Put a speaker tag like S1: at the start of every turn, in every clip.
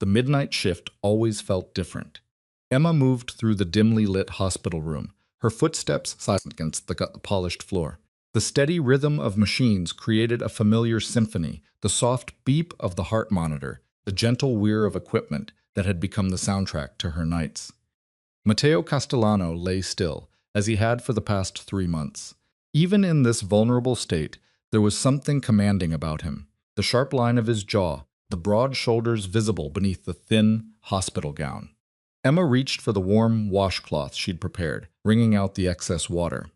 S1: The midnight shift always felt different. Emma moved through the dimly lit hospital room, her footsteps silent against the polished floor. The steady rhythm of machines created a familiar symphony, the soft beep of the heart monitor, the gentle whir of equipment that had become the soundtrack to her nights. Matteo Castellano lay still, as he had for the past 3 months. Even in this vulnerable state, there was something commanding about him. The sharp line of his jaw, the broad shoulders visible beneath the thin hospital gown. Emma reached for the warm washcloth she'd prepared, wringing out the excess water.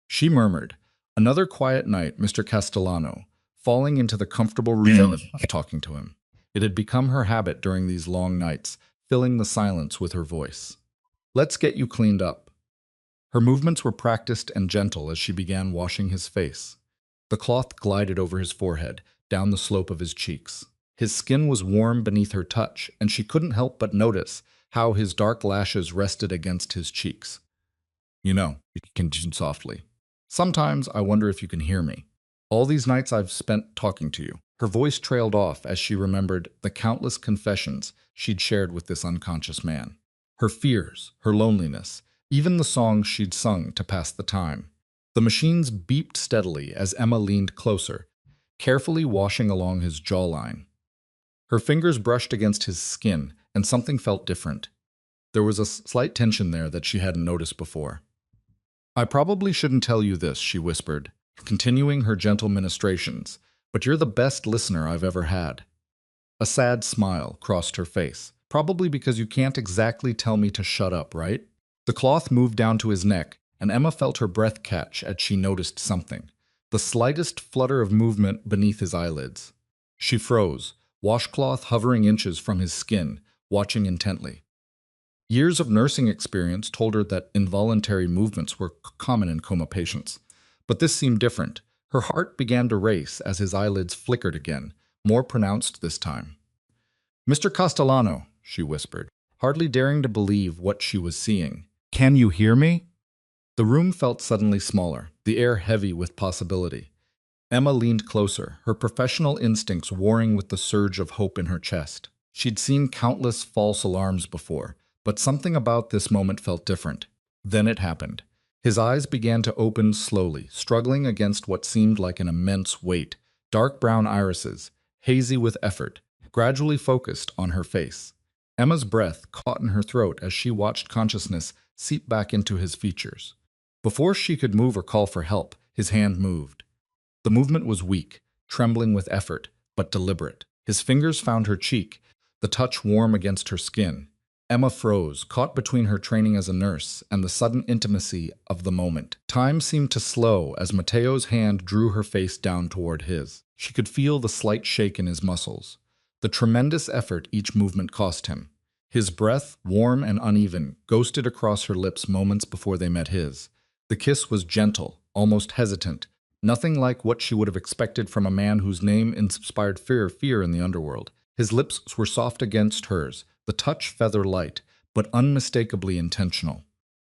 S1: She murmured, "Another quiet night, Mr. Castellano," falling into the comfortable routine of talking to him. It had become her habit during these long nights, filling the silence with her voice. "Let's get you cleaned up." Her movements were practiced and gentle as she began washing his face. The cloth glided over his forehead, down the slope of his cheeks. His skin was warm beneath her touch, and she couldn't help but notice how his dark lashes rested against his cheeks. "You know," he continued softly, "sometimes I wonder if you can hear me. All these nights I've spent talking to you." Her voice trailed off as she remembered the countless confessions she'd shared with this unconscious man. Her fears, her loneliness, even the songs she'd sung to pass the time. The machines beeped steadily as Emma leaned closer, carefully washing along his jawline. Her fingers brushed against his skin, and something felt different. There was a slight tension there that she hadn't noticed before. "I probably shouldn't tell you this," she whispered, continuing her gentle ministrations, "but you're the best listener I've ever had." A sad smile crossed her face. "Probably because you can't exactly tell me to shut up, right?" The cloth moved down to his neck, and Emma felt her breath catch as she noticed something. The slightest flutter of movement beneath his eyelids. She froze, washcloth hovering inches from his skin, watching intently. Years of nursing experience told her that involuntary movements were common in coma patients. But this seemed different. Her heart began to race as his eyelids flickered again, more pronounced this time. "Mr. Castellano," she whispered, hardly daring to believe what she was seeing. "Can you hear me?" The room felt suddenly smaller, the air heavy with possibility. Emma leaned closer, her professional instincts warring with the surge of hope in her chest. She'd seen countless false alarms before, but something about this moment felt different. Then it happened. His eyes began to open slowly, struggling against what seemed like an immense weight. Dark brown irises, hazy with effort, gradually focused on her face. Emma's breath caught in her throat as she watched consciousness seep back into his features. Before she could move or call for help, his hand moved. The movement was weak, trembling with effort, but deliberate. His fingers found her cheek, the touch warm against her skin. Emma froze, caught between her training as a nurse and the sudden intimacy of the moment. Time seemed to slow as Matteo's hand drew her face down toward his. She could feel the slight shake in his muscles, the tremendous effort each movement cost him. His breath, warm and uneven, ghosted across her lips moments before they met his. The kiss was gentle, almost hesitant, nothing like what she would have expected from a man whose name inspired fear in the underworld. His lips were soft against hers, the touch feather light, but unmistakably intentional.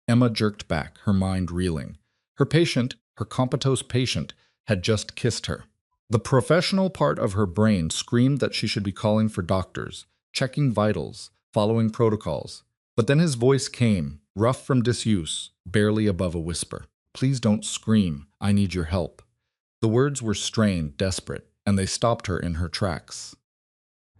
S1: Emma jerked back, her mind reeling. Her patient, her comatose patient, had just kissed her. The professional part of her brain screamed that she should be calling for doctors, checking vitals, following protocols. But then his voice came, rough from disuse, barely above a whisper. "Please don't scream. I need your help." The words were strained, desperate, and they stopped her in her tracks.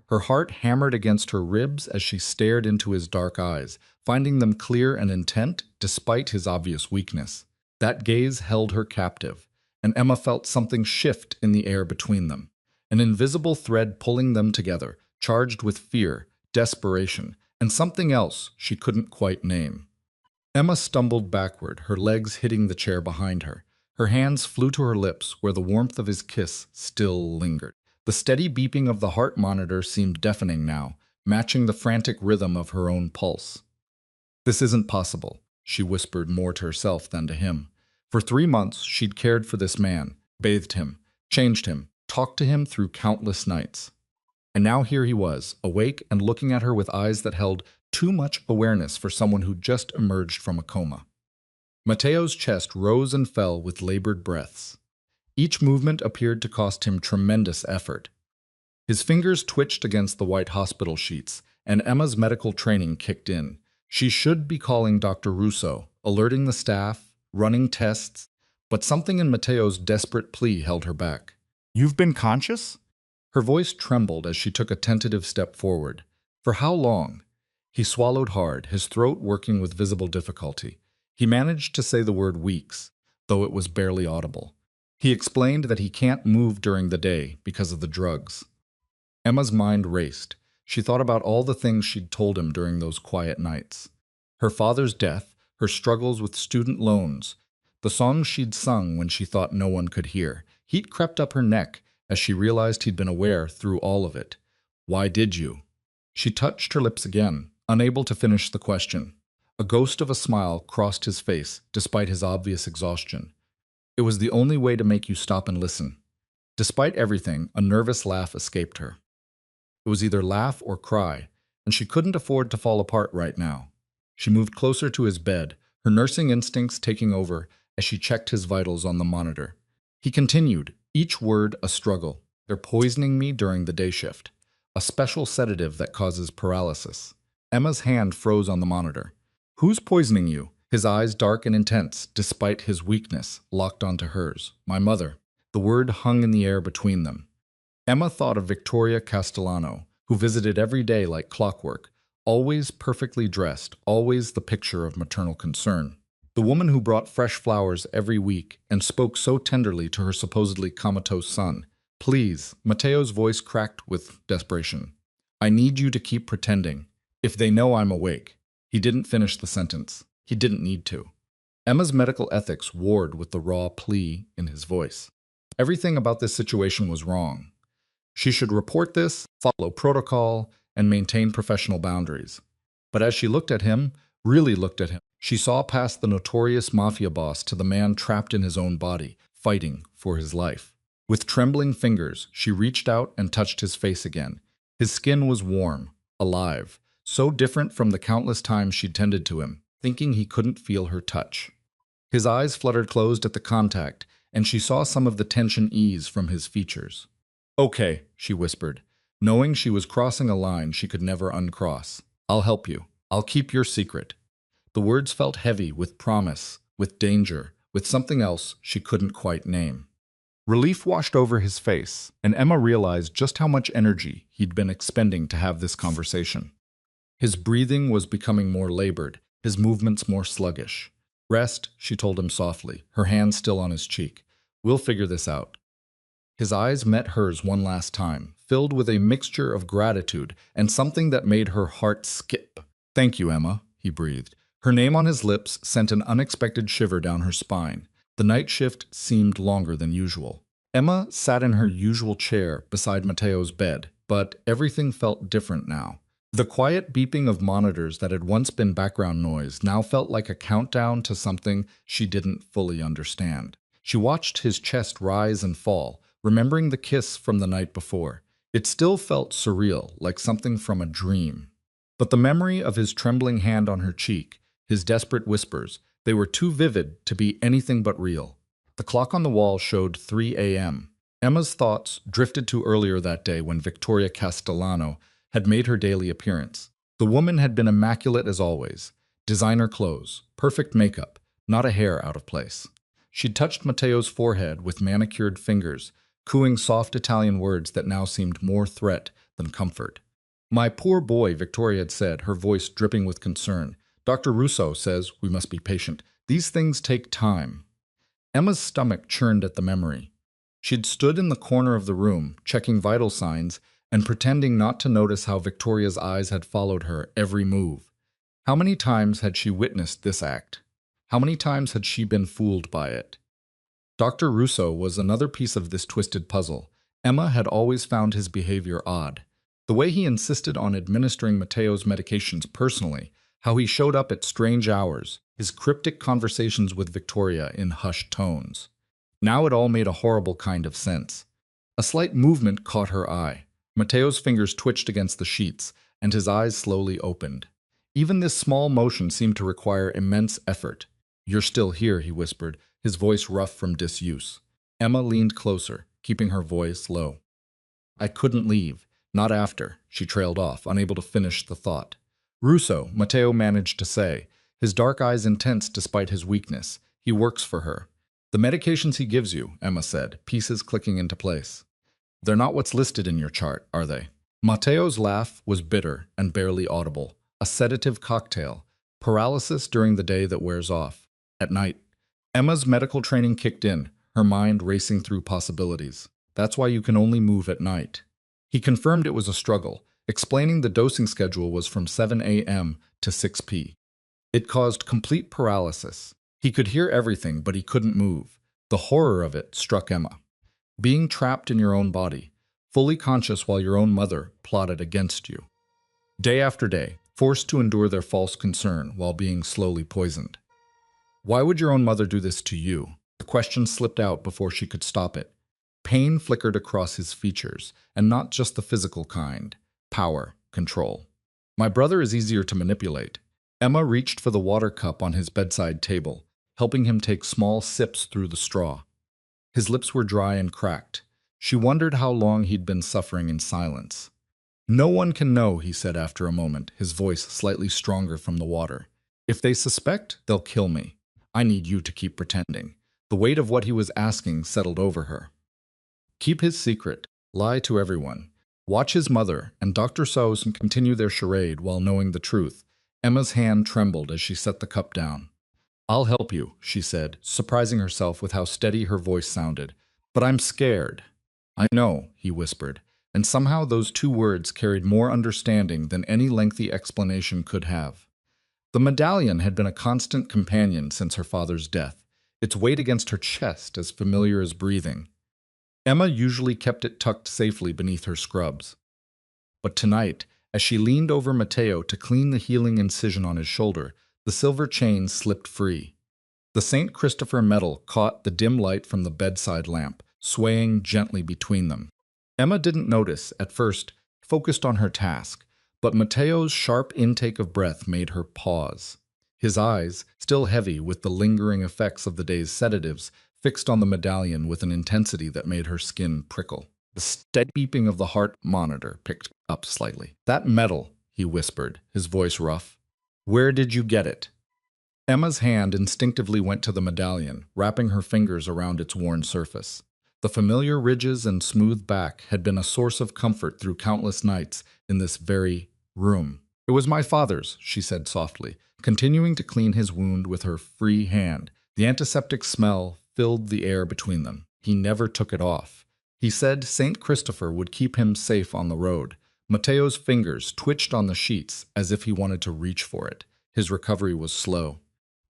S1: Her heart hammered against her ribs as she stared into his dark eyes, finding them clear and intent despite his obvious weakness. That gaze held her captive, and Emma felt something shift in the air between them, an invisible thread pulling them together, charged with fear, desperation, and something else she couldn't quite name. Emma stumbled backward, her legs hitting the chair behind her. Her hands flew to her lips, where the warmth of his kiss still lingered. The steady beeping of the heart monitor seemed deafening now, matching the frantic rhythm of her own pulse. "This isn't possible," she whispered more to herself than to him. For 3 months, she'd cared for this man, bathed him, changed him, talked to him through countless nights. And now here he was, awake and looking at her with eyes that held too much awareness for someone who'd just emerged from a coma. Matteo's chest rose and fell with labored breaths. Each movement appeared to cost him tremendous effort. His fingers twitched against the white hospital sheets, and Emma's medical training kicked in. She should be calling Dr. Russo, alerting the staff, running tests, but something in Matteo's desperate plea held her back. "You've been conscious?" Her voice trembled as she took a tentative step forward. "For how long?" He swallowed hard, his throat working with visible difficulty. He managed to say the word weeks, though it was barely audible. He explained that he can't move during the day because of the drugs. Emma's mind raced. She thought about all the things she'd told him during those quiet nights. Her father's death, her struggles with student loans, the songs she'd sung when she thought no one could hear. Heat crept up her neck as she realized he'd been aware through all of it. "Why did you?" She touched her lips again, unable to finish the question. A ghost of a smile crossed his face, despite his obvious exhaustion. "It was the only way to make you stop and listen." Despite everything, a nervous laugh escaped her. It was either laugh or cry, and she couldn't afford to fall apart right now. She moved closer to his bed, her nursing instincts taking over as she checked his vitals on the monitor. He continued, each word a struggle. "They're poisoning me during the day shift. A special sedative that causes paralysis." Emma's hand froze on the monitor. "Who's poisoning you?" His eyes, dark and intense, despite his weakness, locked onto hers. "My mother." The word hung in the air between them. Emma thought of Victoria Castellano, who visited every day like clockwork, always perfectly dressed, always the picture of maternal concern. The woman who brought fresh flowers every week and spoke so tenderly to her supposedly comatose son. "Please," Matteo's voice cracked with desperation. "I need you to keep pretending. If they know I'm awake." He didn't finish the sentence. He didn't need to. Emma's medical ethics warred with the raw plea in his voice. Everything about this situation was wrong. She should report this, follow protocol, and maintain professional boundaries. But as she looked at him, really looked at him, she saw past the notorious mafia boss to the man trapped in his own body, fighting for his life. With trembling fingers, she reached out and touched his face again. His skin was warm, alive, so different from the countless times she'd tended to him, thinking he couldn't feel her touch. His eyes fluttered closed at the contact, and she saw some of the tension ease from his features. "Okay," she whispered, knowing she was crossing a line she could never uncross. "I'll help you. I'll keep your secret." The words felt heavy with promise, with danger, with something else she couldn't quite name. Relief washed over his face, and Emma realized just how much energy he'd been expending to have this conversation. His breathing was becoming more labored, his movements more sluggish. "Rest," she told him softly, her hand still on his cheek. "We'll figure this out." His eyes met hers one last time, filled with a mixture of gratitude and something that made her heart skip. "Thank you, Emma," he breathed. Her name on his lips sent an unexpected shiver down her spine. The night shift seemed longer than usual. Emma sat in her usual chair beside Matteo's bed, but everything felt different now. The quiet beeping of monitors that had once been background noise now felt like a countdown to something she didn't fully understand. She watched his chest rise and fall, remembering the kiss from the night before. It still felt surreal, like something from a dream. But the memory of his trembling hand on her cheek, his desperate whispers, they were too vivid to be anything but real. The clock on the wall showed 3 a.m. Emma's thoughts drifted to earlier that day when Victoria Castellano had made her daily appearance. The woman had been immaculate as always. Designer clothes, perfect makeup, not a hair out of place. She'd touched Matteo's forehead with manicured fingers, cooing soft Italian words that now seemed more threat than comfort. "My poor boy," Victoria had said, her voice dripping with concern. "Dr. Russo says we must be patient. These things take time." Emma's stomach churned at the memory. She'd stood in the corner of the room, checking vital signs, and pretending not to notice how Victoria's eyes had followed her every move. How many times had she witnessed this act? How many times had she been fooled by it? Dr. Russo was another piece of this twisted puzzle. Emma had always found his behavior odd. The way he insisted on administering Matteo's medications personally, how he showed up at strange hours, his cryptic conversations with Victoria in hushed tones. Now it all made a horrible kind of sense. A slight movement caught her eye. Matteo's fingers twitched against the sheets, and his eyes slowly opened. Even this small motion seemed to require immense effort. "You're still here," he whispered, his voice rough from disuse. Emma leaned closer, keeping her voice low. I couldn't leave. Not after, she trailed off, unable to finish the thought. Russo, Matteo managed to say, his dark eyes intense despite his weakness. He works for her. The medications he gives you, Emma said, pieces clicking into place. They're not what's listed in your chart, are they? Matteo's laugh was bitter and barely audible. A sedative cocktail. Paralysis during the day that wears off. At night, Emma's medical training kicked in, her mind racing through possibilities. That's why you can only move at night. He confirmed it was a struggle, explaining the dosing schedule was from 7 a.m. to 6 p. It caused complete paralysis. He could hear everything, but he couldn't move. The horror of it struck Emma. Being trapped in your own body, fully conscious while your own mother plotted against you. Day after day, forced to endure their false concern while being slowly poisoned. Why would your own mother do this to you? The question slipped out before she could stop it. Pain flickered across his features, and not just the physical kind. Power, control. My brother is easier to manipulate. Emma reached for the water cup on his bedside table, helping him take small sips through the straw. His lips were dry and cracked. She wondered how long he'd been suffering in silence. No one can know, he said after a moment, his voice slightly stronger from the water. If they suspect, they'll kill me. I need you to keep pretending. The weight of what he was asking settled over her. Keep his secret. Lie to everyone. Watch his mother and Dr. Sous continue their charade while knowing the truth. Emma's hand trembled as she set the cup down. I'll help you, she said, surprising herself with how steady her voice sounded. But I'm scared. I know, he whispered, and somehow those two words carried more understanding than any lengthy explanation could have. The medallion had been a constant companion since her father's death, its weight against her chest as familiar as breathing. Emma usually kept it tucked safely beneath her scrubs. But tonight, as she leaned over Matteo to clean the healing incision on his shoulder, the silver chain slipped free. The St. Christopher medal caught the dim light from the bedside lamp, swaying gently between them. Emma didn't notice, at first, focused on her task, but Matteo's sharp intake of breath made her pause. His eyes, still heavy with the lingering effects of the day's sedatives, fixed on the medallion with an intensity that made her skin prickle. The steady beeping of the heart monitor picked up slightly. That medal, he whispered, his voice rough. Where did you get it? Emma's hand instinctively went to the medallion, wrapping her fingers around its worn surface. The familiar ridges and smooth back had been a source of comfort through countless nights in this very room. It was my father's, she said softly, continuing to clean his wound with her free hand. The antiseptic smell filled the air between them. He never took it off. He said St. Christopher would keep him safe on the road. Matteo's fingers twitched on the sheets as if he wanted to reach for it. His recovery was slow.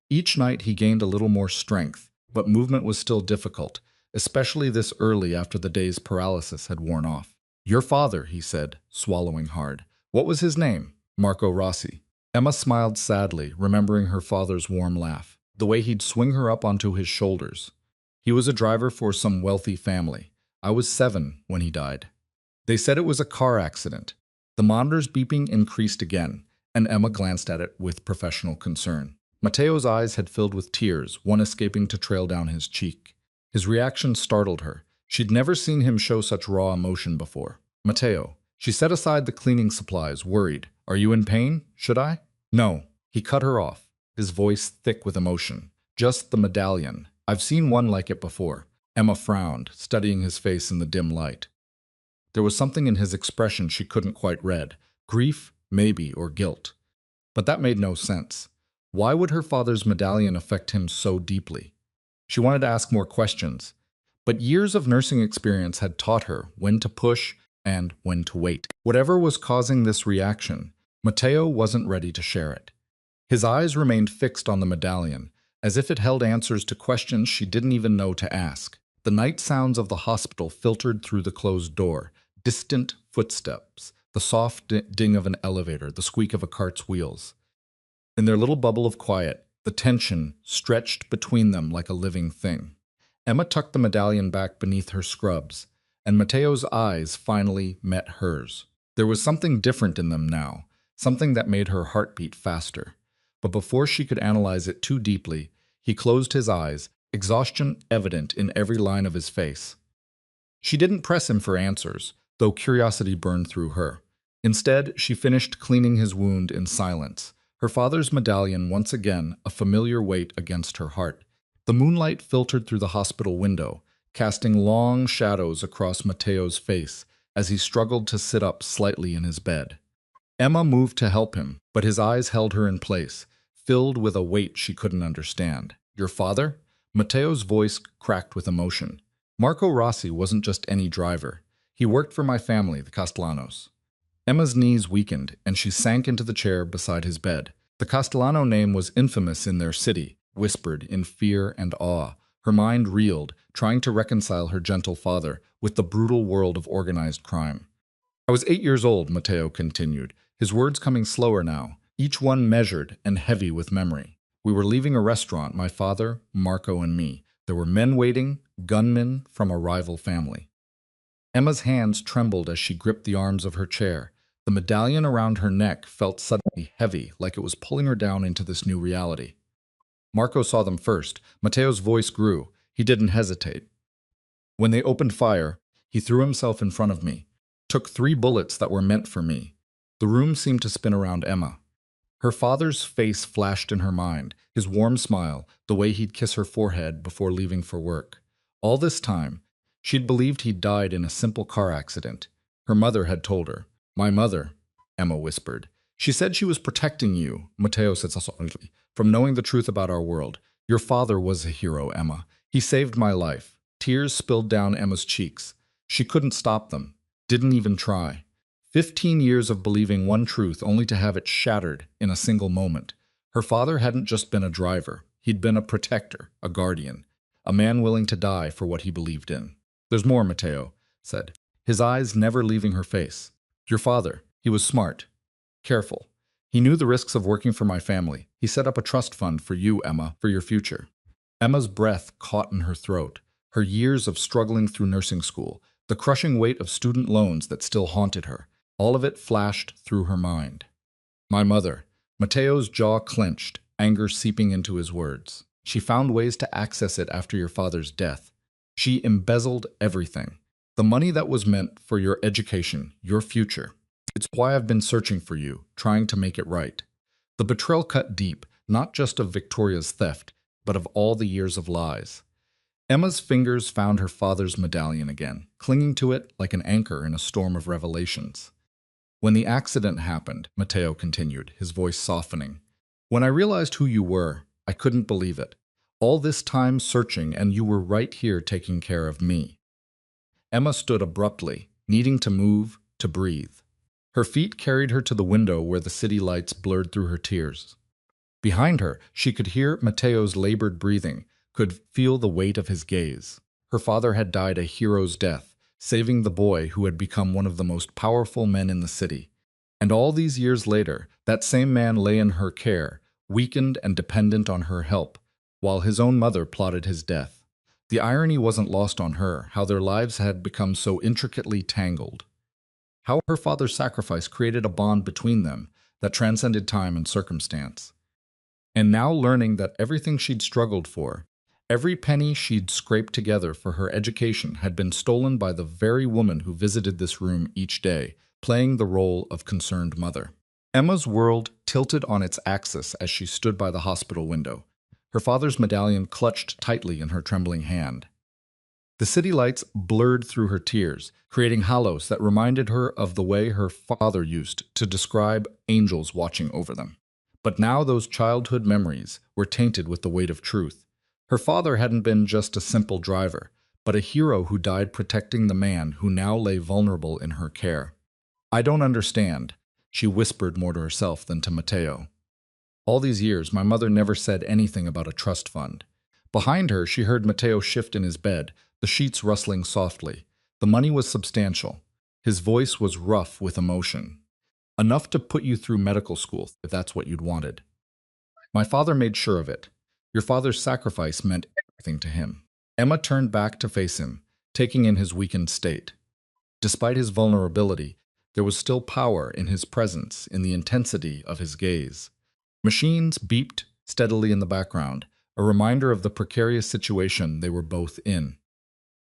S1: Each night he gained a little more strength, but movement was still difficult, especially this early after the day's paralysis had worn off. Your father, he said, swallowing hard. What was his name? Marco Rossi. Emma smiled sadly, remembering her father's warm laugh, the way he'd swing her up onto his shoulders. He was a driver for some wealthy family. I was 7 when he died. They said it was a car accident. The monitor's beeping increased again, and Emma glanced at it with professional concern. Matteo's eyes had filled with tears, one escaping to trail down his cheek. His reaction startled her. She'd never seen him show such raw emotion before. Matteo. She set aside the cleaning supplies, worried. Are you in pain? Should I? No. He cut her off, his voice thick with emotion. Just the medallion. I've seen one like it before. Emma frowned, studying his face in the dim light. There was something in his expression she couldn't quite read. Grief, maybe, or guilt. But that made no sense. Why would her father's medallion affect him so deeply? She wanted to ask more questions, but years of nursing experience had taught her when to push and when to wait. Whatever was causing this reaction, Matteo wasn't ready to share it. His eyes remained fixed on the medallion, as if it held answers to questions she didn't even know to ask. The night sounds of the hospital filtered through the closed door, distant footsteps, the soft ding of an elevator, the squeak of a cart's wheels. In their little bubble of quiet, the tension stretched between them like a living thing. Emma tucked the medallion back beneath her scrubs, and Matteo's eyes finally met hers. There was something different in them now, something that made her heart beat faster. But before she could analyze it too deeply, he closed his eyes, exhaustion evident in every line of his face. She didn't press him for answers, though curiosity burned through her. Instead, she finished cleaning his wound in silence, her father's medallion once again a familiar weight against her heart. The moonlight filtered through the hospital window, casting long shadows across Mateo's face as he struggled to sit up slightly in his bed. Emma moved to help him, but his eyes held her in place, filled with a weight she couldn't understand. Your father? Mateo's voice cracked with emotion. Marco Rossi wasn't just any driver. He worked for my family, the Castellanos. Emma's knees weakened, and she sank into the chair beside his bed. The Castellano name was infamous in their city, whispered in fear and awe. Her mind reeled, trying to reconcile her gentle father with the brutal world of organized crime. I was 8 years old, Mateo continued, his words coming slower now, each one measured and heavy with memory. We were leaving a restaurant, my father, Marco, and me. There were men waiting, gunmen from a rival family. Emma's hands trembled as she gripped the arms of her chair. The medallion around her neck felt suddenly heavy, like it was pulling her down into this new reality. Marco saw them first. Mateo's voice grew. He didn't hesitate. When they opened fire, he threw himself in front of me, took 3 bullets that were meant for me. The room seemed to spin around Emma. Her father's face flashed in her mind, his warm smile, the way he'd kiss her forehead before leaving for work. All this time, she'd believed he'd died in a simple car accident. Her mother had told her. My mother, Emma whispered. She said she was protecting you, Mateo said softly, from knowing the truth about our world. Your father was a hero, Emma. He saved my life. Tears spilled down Emma's cheeks. She couldn't stop them, didn't even try. 15 years of believing one truth only to have it shattered in a single moment. Her father hadn't just been a driver. He'd been a protector, a guardian, a man willing to die for what he believed in. There's more, Mateo said, his eyes never leaving her face. Your father, he was smart, careful. He knew the risks of working for my family. He set up a trust fund for you, Emma, for your future. Emma's breath caught in her throat, her years of struggling through nursing school, the crushing weight of student loans that still haunted her. All of it flashed through her mind. My mother. Mateo's jaw clenched, anger seeping into his words. She found ways to access it after your father's death. She embezzled everything. The money that was meant for your education, your future. It's why I've been searching for you, trying to make it right. The betrayal cut deep, not just of Victoria's theft, but of all the years of lies. Emma's fingers found her father's medallion again, clinging to it like an anchor in a storm of revelations. When the accident happened, Mateo continued, his voice softening. When I realized who you were, I couldn't believe it. All this time searching, and you were right here taking care of me. Emma stood abruptly, needing to move, to breathe. Her feet carried her to the window where the city lights blurred through her tears. Behind her, she could hear Mateo's labored breathing, could feel the weight of his gaze. Her father had died a hero's death, saving the boy who had become one of the most powerful men in the city. And all these years later, that same man lay in her care, weakened and dependent on her help, while his own mother plotted his death. The irony wasn't lost on her, how their lives had become so intricately tangled. How her father's sacrifice created a bond between them that transcended time and circumstance. And now learning that everything she'd struggled for, every penny she'd scraped together for her education had been stolen by the very woman who visited this room each day, playing the role of concerned mother. Emma's world tilted on its axis as she stood by the hospital window, her father's medallion clutched tightly in her trembling hand. The city lights blurred through her tears, creating halos that reminded her of the way her father used to describe angels watching over them. But now those childhood memories were tainted with the weight of truth. Her father hadn't been just a simple driver, but a hero who died protecting the man who now lay vulnerable in her care. I don't understand, she whispered more to herself than to Mateo. All these years, my mother never said anything about a trust fund. Behind her, she heard Mateo shift in his bed, the sheets rustling softly. The money was substantial. His voice was rough with emotion. Enough to put you through medical school, if that's what you'd wanted. My father made sure of it. Your father's sacrifice meant everything to him. Emma turned back to face him, taking in his weakened state. Despite his vulnerability, there was still power in his presence, in the intensity of his gaze. Machines beeped steadily in the background, a reminder of the precarious situation they were both in.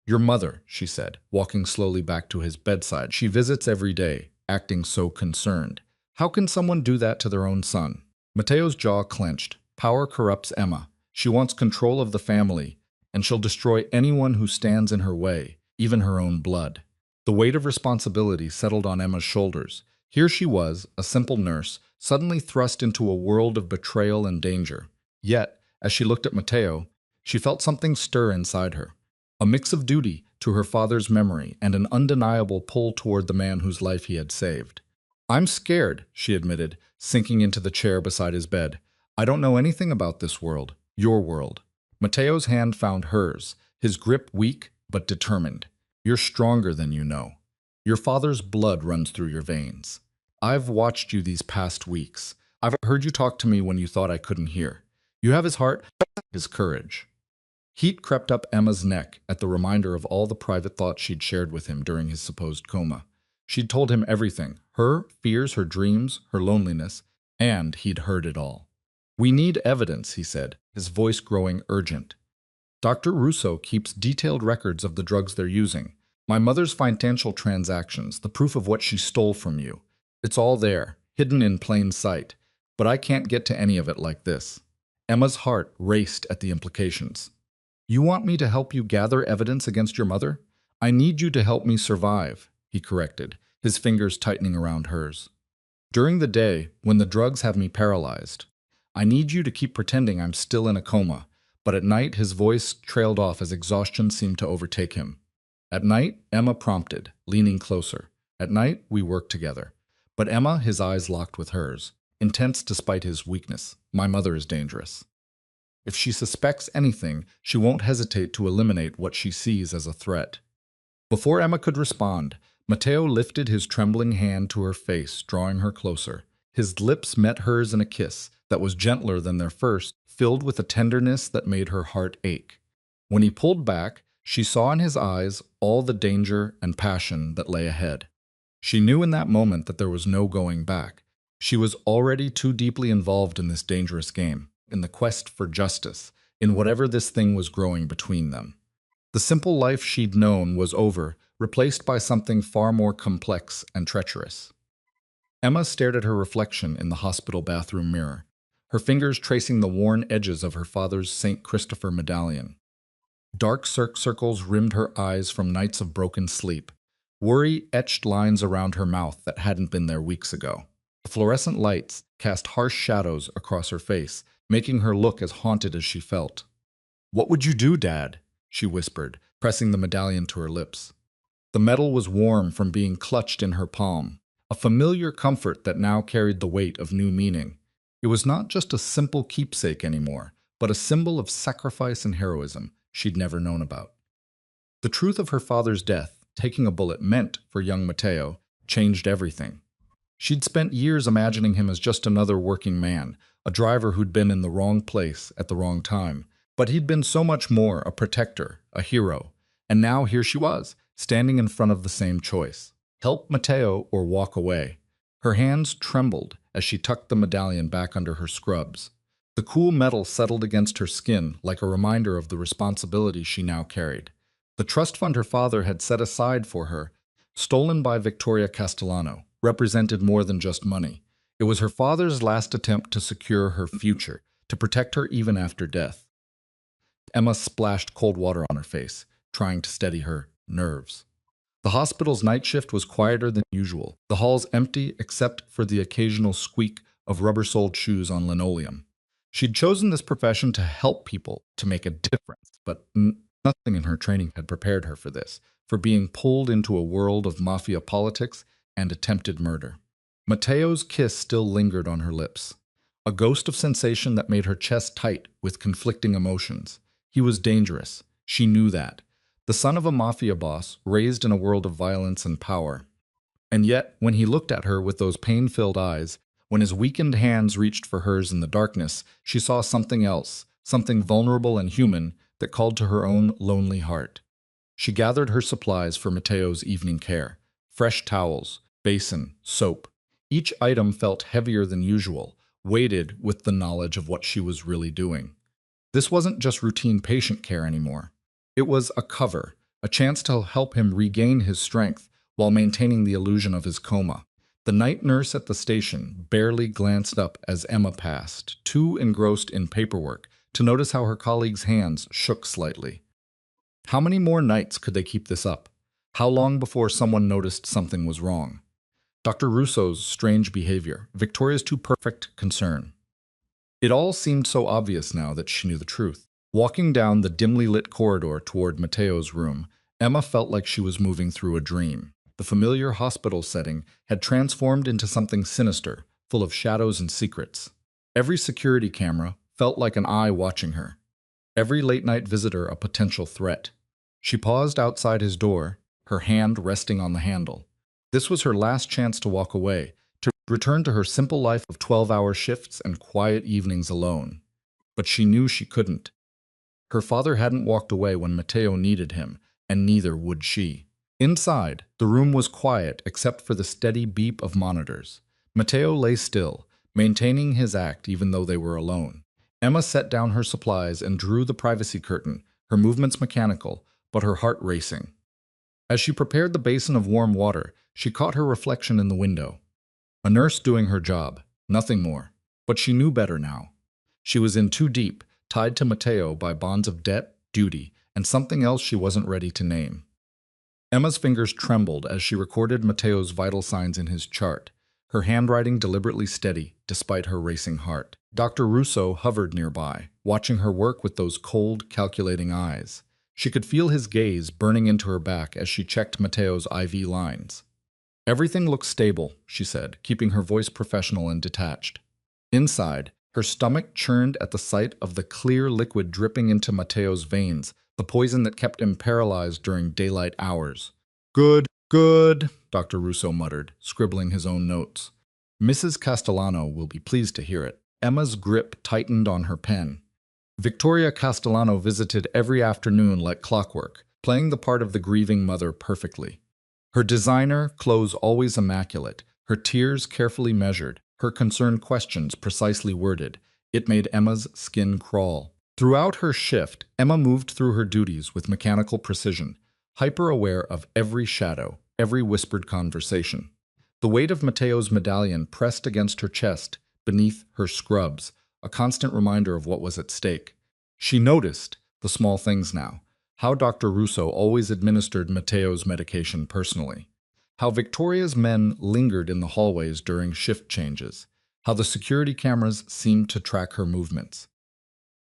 S1: Your mother, she said, walking slowly back to his bedside. She visits every day, acting so concerned. How can someone do that to their own son? Mateo's jaw clenched. Power corrupts Emma. She wants control of the family, and she'll destroy anyone who stands in her way, even her own blood. The weight of responsibility settled on Emma's shoulders. Here she was, a simple nurse, suddenly thrust into a world of betrayal and danger. Yet, as she looked at Mateo, she felt something stir inside her. A mix of duty to her father's memory and an undeniable pull toward the man whose life he had saved. I'm scared, she admitted, sinking into the chair beside his bed. I don't know anything about this world, your world. Mateo's hand found hers, his grip weak but determined. You're stronger than you know. Your father's blood runs through your veins. I've watched you these past weeks. I've heard you talk to me when you thought I couldn't hear. You have his heart, his courage. Heat crept up Emma's neck at the reminder of all the private thoughts she'd shared with him during his supposed coma. She'd told him everything, her fears, her dreams, her loneliness, and he'd heard it all. We need evidence, he said, his voice growing urgent. Dr. Russo keeps detailed records of the drugs they're using. My mother's financial transactions, the proof of what she stole from you. It's all there, hidden in plain sight. But I can't get to any of it like this. Emma's heart raced at the implications. You want me to help you gather evidence against your mother? I need you to help me survive, he corrected, his fingers tightening around hers. During the day, when the drugs have me paralyzed, I need you to keep pretending I'm still in a coma. But at night, his voice trailed off as exhaustion seemed to overtake him. At night, Emma prompted, leaning closer. At night, we work together. But Emma, his eyes locked with hers, intense despite his weakness. My mother is dangerous. If she suspects anything, she won't hesitate to eliminate what she sees as a threat. Before Emma could respond, Mateo lifted his trembling hand to her face, drawing her closer. His lips met hers in a kiss that was gentler than their first, filled with a tenderness that made her heart ache. When he pulled back, she saw in his eyes all the danger and passion that lay ahead. She knew in that moment that there was no going back. She was already too deeply involved in this dangerous game, in the quest for justice, in whatever this thing was growing between them. The simple life she'd known was over, replaced by something far more complex and treacherous. Emma stared at her reflection in the hospital bathroom mirror, her fingers tracing the worn edges of her father's St. Christopher medallion. Dark circles rimmed her eyes from nights of broken sleep. Worry etched lines around her mouth that hadn't been there weeks ago. The fluorescent lights cast harsh shadows across her face, making her look as haunted as she felt. "What would you do, Dad?" she whispered, pressing the medallion to her lips. The metal was warm from being clutched in her palm, a familiar comfort that now carried the weight of new meaning. It was not just a simple keepsake anymore, but a symbol of sacrifice and heroism she'd never known about. The truth of her father's death, taking a bullet meant for young Mateo, changed everything. She'd spent years imagining him as just another working man, a driver who'd been in the wrong place at the wrong time. But he'd been so much more, a protector, a hero. And now here she was, standing in front of the same choice. Help Mateo or walk away. Her hands trembled as she tucked the medallion back under her scrubs. The cool metal settled against her skin like a reminder of the responsibility she now carried. The trust fund her father had set aside for her, stolen by Victoria Castellano, represented more than just money. It was her father's last attempt to secure her future, to protect her even after death. Emma splashed cold water on her face, trying to steady her nerves. The hospital's night shift was quieter than usual, the halls empty except for the occasional squeak of rubber-soled shoes on linoleum. She'd chosen this profession to help people, to make a difference, but nothing in her training had prepared her for this, for being pulled into a world of mafia politics and attempted murder. Mateo's kiss still lingered on her lips, a ghost of sensation that made her chest tight with conflicting emotions. He was dangerous. She knew that. The son of a mafia boss, raised in a world of violence and power. And yet, when he looked at her with those pain-filled eyes, when his weakened hands reached for hers in the darkness, she saw something else, something vulnerable and human that called to her own lonely heart. She gathered her supplies for Mateo's evening care. Fresh towels, basin, soap. Each item felt heavier than usual, weighted with the knowledge of what she was really doing. This wasn't just routine patient care anymore. It was a cover, a chance to help him regain his strength while maintaining the illusion of his coma. The night nurse at the station barely glanced up as Emma passed, too engrossed in paperwork to notice how her colleague's hands shook slightly. How many more nights could they keep this up? How long before someone noticed something was wrong? Dr. Russo's strange behavior, Victoria's too perfect concern. It all seemed so obvious now that she knew the truth. Walking down the dimly lit corridor toward Matteo's room, Emma felt like she was moving through a dream. The familiar hospital setting had transformed into something sinister, full of shadows and secrets. Every security camera felt like an eye watching her. Every late-night visitor a potential threat. She paused outside his door, her hand resting on the handle. This was her last chance to walk away, to return to her simple life of 12-hour shifts and quiet evenings alone. But she knew she couldn't. Her father hadn't walked away when Matteo needed him, and neither would she. Inside, the room was quiet except for the steady beep of monitors. Matteo lay still, maintaining his act even though they were alone. Emma set down her supplies and drew the privacy curtain, her movements mechanical, but her heart racing. As she prepared the basin of warm water, she caught her reflection in the window. A nurse doing her job, nothing more. But she knew better now. She was in too deep, tied to Matteo by bonds of debt, duty, and something else she wasn't ready to name. Emma's fingers trembled as she recorded Matteo's vital signs in his chart, her handwriting deliberately steady despite her racing heart. Dr. Russo hovered nearby, watching her work with those cold, calculating eyes. She could feel his gaze burning into her back as she checked Matteo's IV lines. "Everything looks stable," she said, keeping her voice professional and detached. Inside, her stomach churned at the sight of the clear liquid dripping into Matteo's veins, the poison that kept him paralyzed during daylight hours. "Good, good," Dr. Russo muttered, scribbling his own notes. "Mrs. Castellano will be pleased to hear it." Emma's grip tightened on her pen. Victoria Castellano visited every afternoon like clockwork, playing the part of the grieving mother perfectly. Her designer, clothes always immaculate, her tears carefully measured, her concerned questions precisely worded. It made Emma's skin crawl. Throughout her shift, Emma moved through her duties with mechanical precision, hyper-aware of every shadow, every whispered conversation. The weight of Matteo's medallion pressed against her chest, beneath her scrubs, a constant reminder of what was at stake. She noticed the small things now, how Dr. Russo always administered Matteo's medication personally, how Victoria's men lingered in the hallways during shift changes, how the security cameras seemed to track her movements.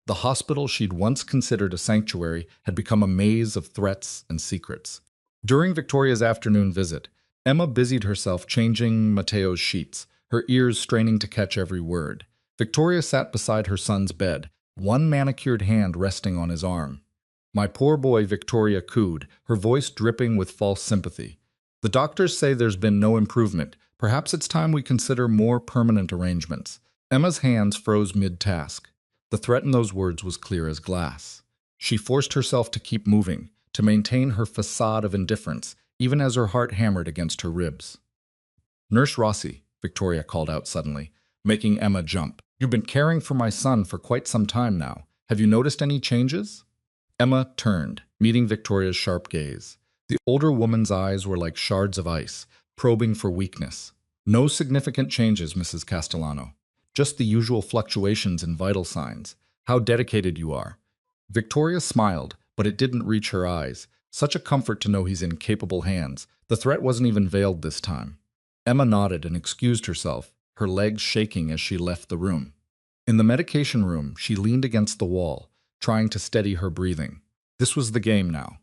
S1: The hospital she'd once considered a sanctuary had become a maze of threats and secrets. During Victoria's afternoon visit, Emma busied herself changing Matteo's sheets, her ears straining to catch every word. Victoria sat beside her son's bed, one manicured hand resting on his arm. "My poor boy," Victoria cooed, her voice dripping with false sympathy. "The doctors say there's been no improvement. Perhaps it's time we consider more permanent arrangements." Emma's hands froze mid-task. The threat in those words was clear as glass. She forced herself to keep moving, to maintain her facade of indifference, even as her heart hammered against her ribs. "Nurse Rossi," Victoria called out suddenly, making Emma jump. "You've been caring for my son for quite some time now. Have you noticed any changes?" Emma turned, meeting Victoria's sharp gaze. The older woman's eyes were like shards of ice, probing for weakness. "No significant changes, Mrs. Castellano. Just the usual fluctuations in vital signs. How dedicated you are." Victoria smiled, but it didn't reach her eyes. Such a comfort to know he's in capable hands. The threat wasn't even veiled this time. Emma nodded and excused herself, her legs shaking as she left the room. In the medication room, she leaned against the wall, trying to steady her breathing. This was the game now.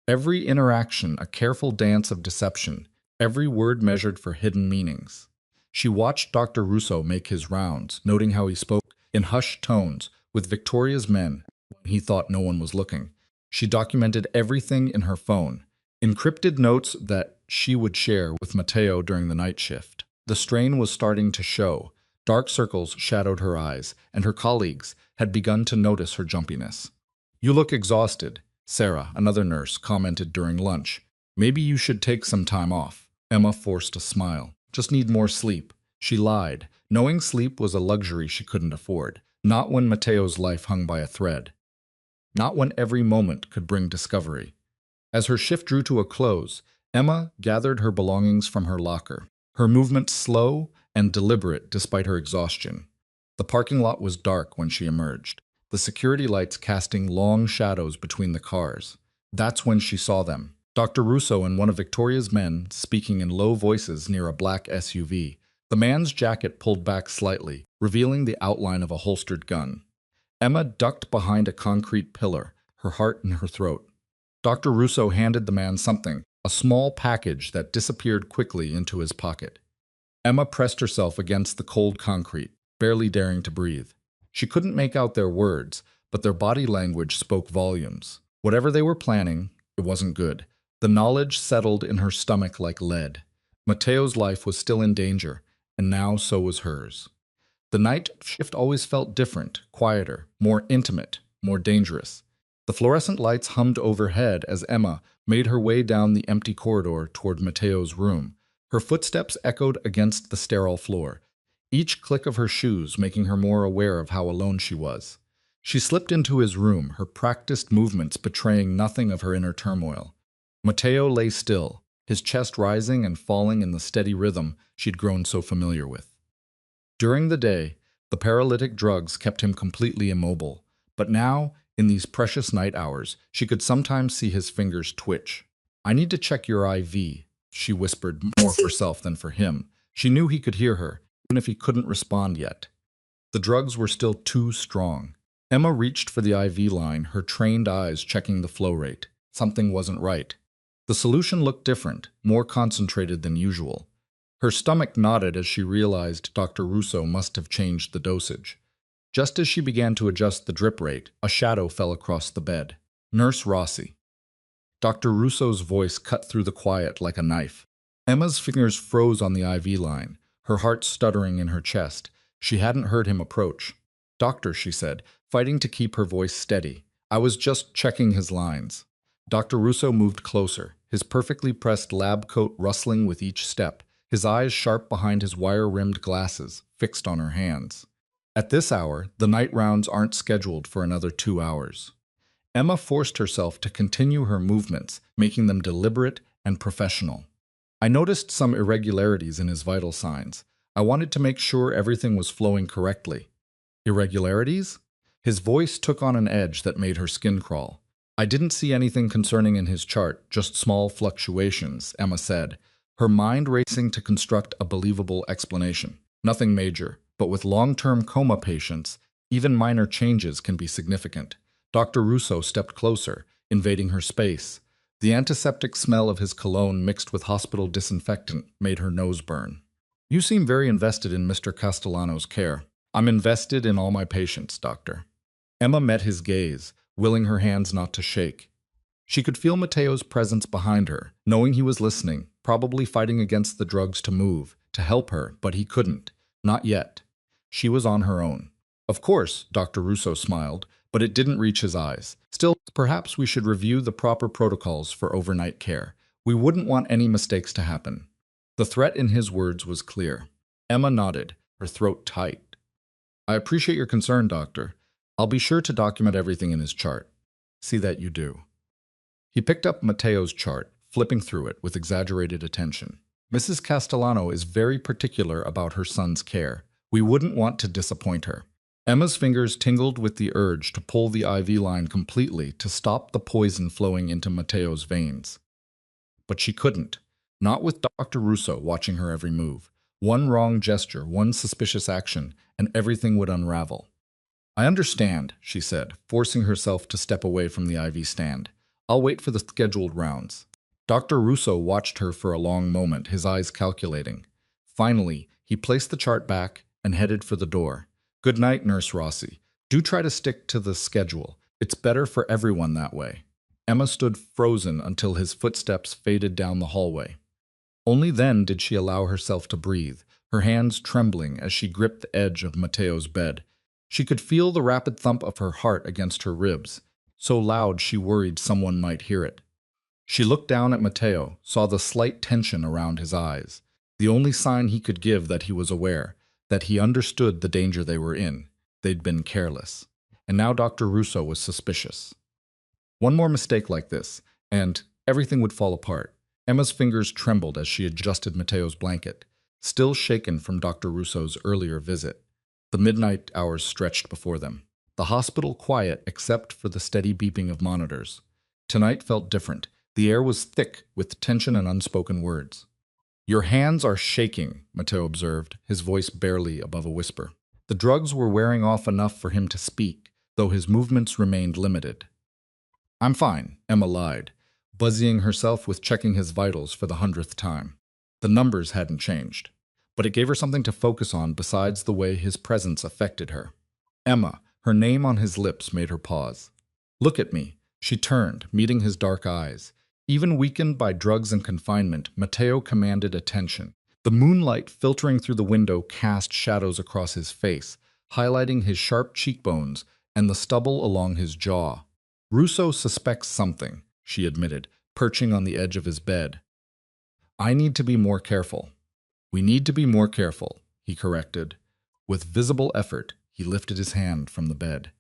S1: Every interaction a careful dance of deception, every word measured for hidden meanings. She watched Dr. Russo make his rounds, noting how he spoke in hushed tones with Victoria's men when he thought no one was looking. She documented everything in her phone, encrypted notes that she would share with Matteo during the night shift. The strain was starting to show. Dark circles shadowed her eyes, and her colleagues had begun to notice her jumpiness. "You look exhausted," Sarah, another nurse, commented during lunch. "Maybe you should take some time off." Emma forced a smile. "Just need more sleep." She lied, knowing sleep was a luxury she couldn't afford. Not when Matteo's life hung by a thread. Not when every moment could bring discovery. As her shift drew to a close, Emma gathered her belongings from her locker, her movements slow and deliberate despite her exhaustion. The parking lot was dark when she emerged, the security lights casting long shadows between the cars. That's when she saw them. Dr. Russo and one of Victoria's men speaking in low voices near a black SUV. The man's jacket pulled back slightly, revealing the outline of a holstered gun. Emma ducked behind a concrete pillar, her heart in her throat. Dr. Russo handed the man something, a small package that disappeared quickly into his pocket. Emma pressed herself against the cold concrete, barely daring to breathe. She couldn't make out their words, but their body language spoke volumes. Whatever they were planning, it wasn't good. The knowledge settled in her stomach like lead. Mateo's life was still in danger, and now so was hers. The night shift always felt different, quieter, more intimate, more dangerous. The fluorescent lights hummed overhead as Emma made her way down the empty corridor toward Mateo's room. Her footsteps echoed against the sterile floor, each click of her shoes making her more aware of how alone she was. She slipped into his room, her practiced movements betraying nothing of her inner turmoil. Mateo lay still, his chest rising and falling in the steady rhythm she'd grown so familiar with. During the day, the paralytic drugs kept him completely immobile, but now, in these precious night hours, she could sometimes see his fingers twitch. "I need to check your IV," she whispered, more for herself than for him. She knew he could hear her, even if he couldn't respond yet. The drugs were still too strong. Emma reached for the IV line, her trained eyes checking the flow rate. Something wasn't right. The solution looked different, more concentrated than usual. Her stomach knotted as she realized Dr. Russo must have changed the dosage. Just as she began to adjust the drip rate, a shadow fell across the bed. Nurse Rossi. Dr. Russo's voice cut through the quiet like a knife. Emma's fingers froze on the IV line, her heart stuttering in her chest. She hadn't heard him approach. "Doctor," she said, fighting to keep her voice steady. "I was just checking his lines." Dr. Russo moved closer, his perfectly pressed lab coat rustling with each step, his eyes sharp behind his wire-rimmed glasses, fixed on her hands. At this hour, the night rounds aren't scheduled for another 2 hours. Emma forced herself to continue her movements, making them deliberate and professional. "I noticed some irregularities in his vital signs. I wanted to make sure everything was flowing correctly." "Irregularities?" His voice took on an edge that made her skin crawl. "I didn't see anything concerning in his chart, just small fluctuations," Emma said, her mind racing to construct a believable explanation. "Nothing major, but with long-term coma patients, even minor changes can be significant." Dr. Russo stepped closer, invading her space. The antiseptic smell of his cologne mixed with hospital disinfectant made her nose burn. "You seem very invested in Mr. Castellano's care." "I'm invested in all my patients, doctor." Emma met his gaze, willing her hands not to shake. She could feel Mateo's presence behind her, knowing he was listening, probably fighting against the drugs to move, to help her, but he couldn't. Not yet. She was on her own. "Of course," Dr. Russo smiled, but it didn't reach his eyes. "Still, perhaps we should review the proper protocols for overnight care. We wouldn't want any mistakes to happen." The threat in his words was clear. Emma nodded, her throat tight. "I appreciate your concern, doctor. I'll be sure to document everything in his chart." "See that you do." He picked up Mateo's chart, flipping through it with exaggerated attention. "Mrs. Castellano is very particular about her son's care. We wouldn't want to disappoint her." Emma's fingers tingled with the urge to pull the IV line completely to stop the poison flowing into Mateo's veins. But she couldn't, not with Dr. Russo watching her every move. One wrong gesture, one suspicious action, and everything would unravel. "I understand," she said, forcing herself to step away from the IV stand. "I'll wait for the scheduled rounds." Dr. Russo watched her for a long moment, his eyes calculating. Finally, he placed the chart back and headed for the door. "Good night, Nurse Rossi. Do try to stick to the schedule. It's better for everyone that way." Emma stood frozen until his footsteps faded down the hallway. Only then did she allow herself to breathe, her hands trembling as she gripped the edge of Mateo's bed. She could feel the rapid thump of her heart against her ribs, so loud she worried someone might hear it. She looked down at Mateo, saw the slight tension around his eyes, the only sign he could give that he was aware, that he understood the danger they were in. They'd been careless. And now Dr. Russo was suspicious. One more mistake like this, and everything would fall apart. Emma's fingers trembled as she adjusted Matteo's blanket, still shaken from Dr. Russo's earlier visit. The midnight hours stretched before them. The hospital quiet except for the steady beeping of monitors. Tonight felt different. The air was thick with tension and unspoken words. "Your hands are shaking," Matteo observed, his voice barely above a whisper. The drugs were wearing off enough for him to speak, though his movements remained limited. "I'm fine," Emma lied, busying herself with checking his vitals for the 100th time. The numbers hadn't changed, but it gave her something to focus on besides the way his presence affected her. Emma, her name on his lips, made her pause. "Look at me." She turned, meeting his dark eyes. Even weakened by drugs and confinement, Matteo commanded attention. The moonlight filtering through the window cast shadows across his face, highlighting his sharp cheekbones and the stubble along his jaw. "Russo suspects something," she admitted, perching on the edge of his bed. "I need to be more careful." "We need to be more careful," he corrected. With visible effort, he lifted his hand from the bed.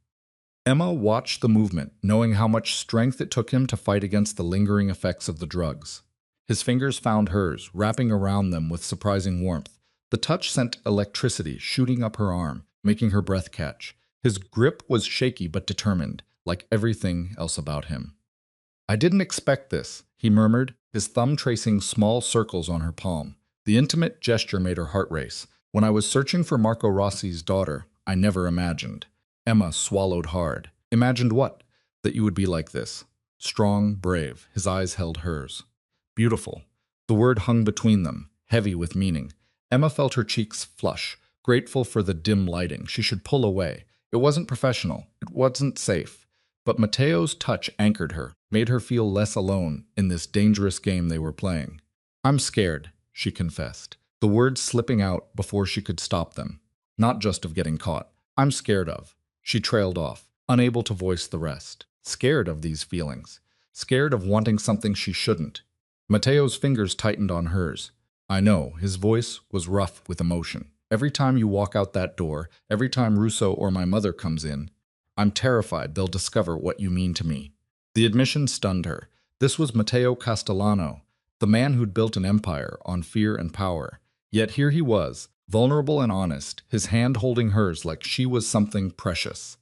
S1: Emma watched the movement, knowing how much strength it took him to fight against the lingering effects of the drugs. His fingers found hers, wrapping around them with surprising warmth. The touch sent electricity shooting up her arm, making her breath catch. His grip was shaky but determined, like everything else about him. "I didn't expect this," he murmured, his thumb tracing small circles on her palm. The intimate gesture made her heart race. "When I was searching for Marco Rossi's daughter, I never imagined." Emma swallowed hard. "Imagined what?" "That you would be like this. Strong, brave." His eyes held hers. "Beautiful." The word hung between them, heavy with meaning. Emma felt her cheeks flush, grateful for the dim lighting. She should pull away. It wasn't professional. It wasn't safe. But Matteo's touch anchored her, made her feel less alone in this dangerous game they were playing. "I'm scared," she confessed, the words slipping out before she could stop them. "Not just of getting caught. I'm scared of." She trailed off, unable to voice the rest. Scared of these feelings. Scared of wanting something she shouldn't. Matteo's fingers tightened on hers. "I know," his voice was rough with emotion. "Every time you walk out that door, every time Russo or my mother comes in, I'm terrified they'll discover what you mean to me." The admission stunned her. This was Matteo Castellano, the man who'd built an empire on fear and power. Yet here he was, vulnerable and honest, his hand holding hers like she was something precious.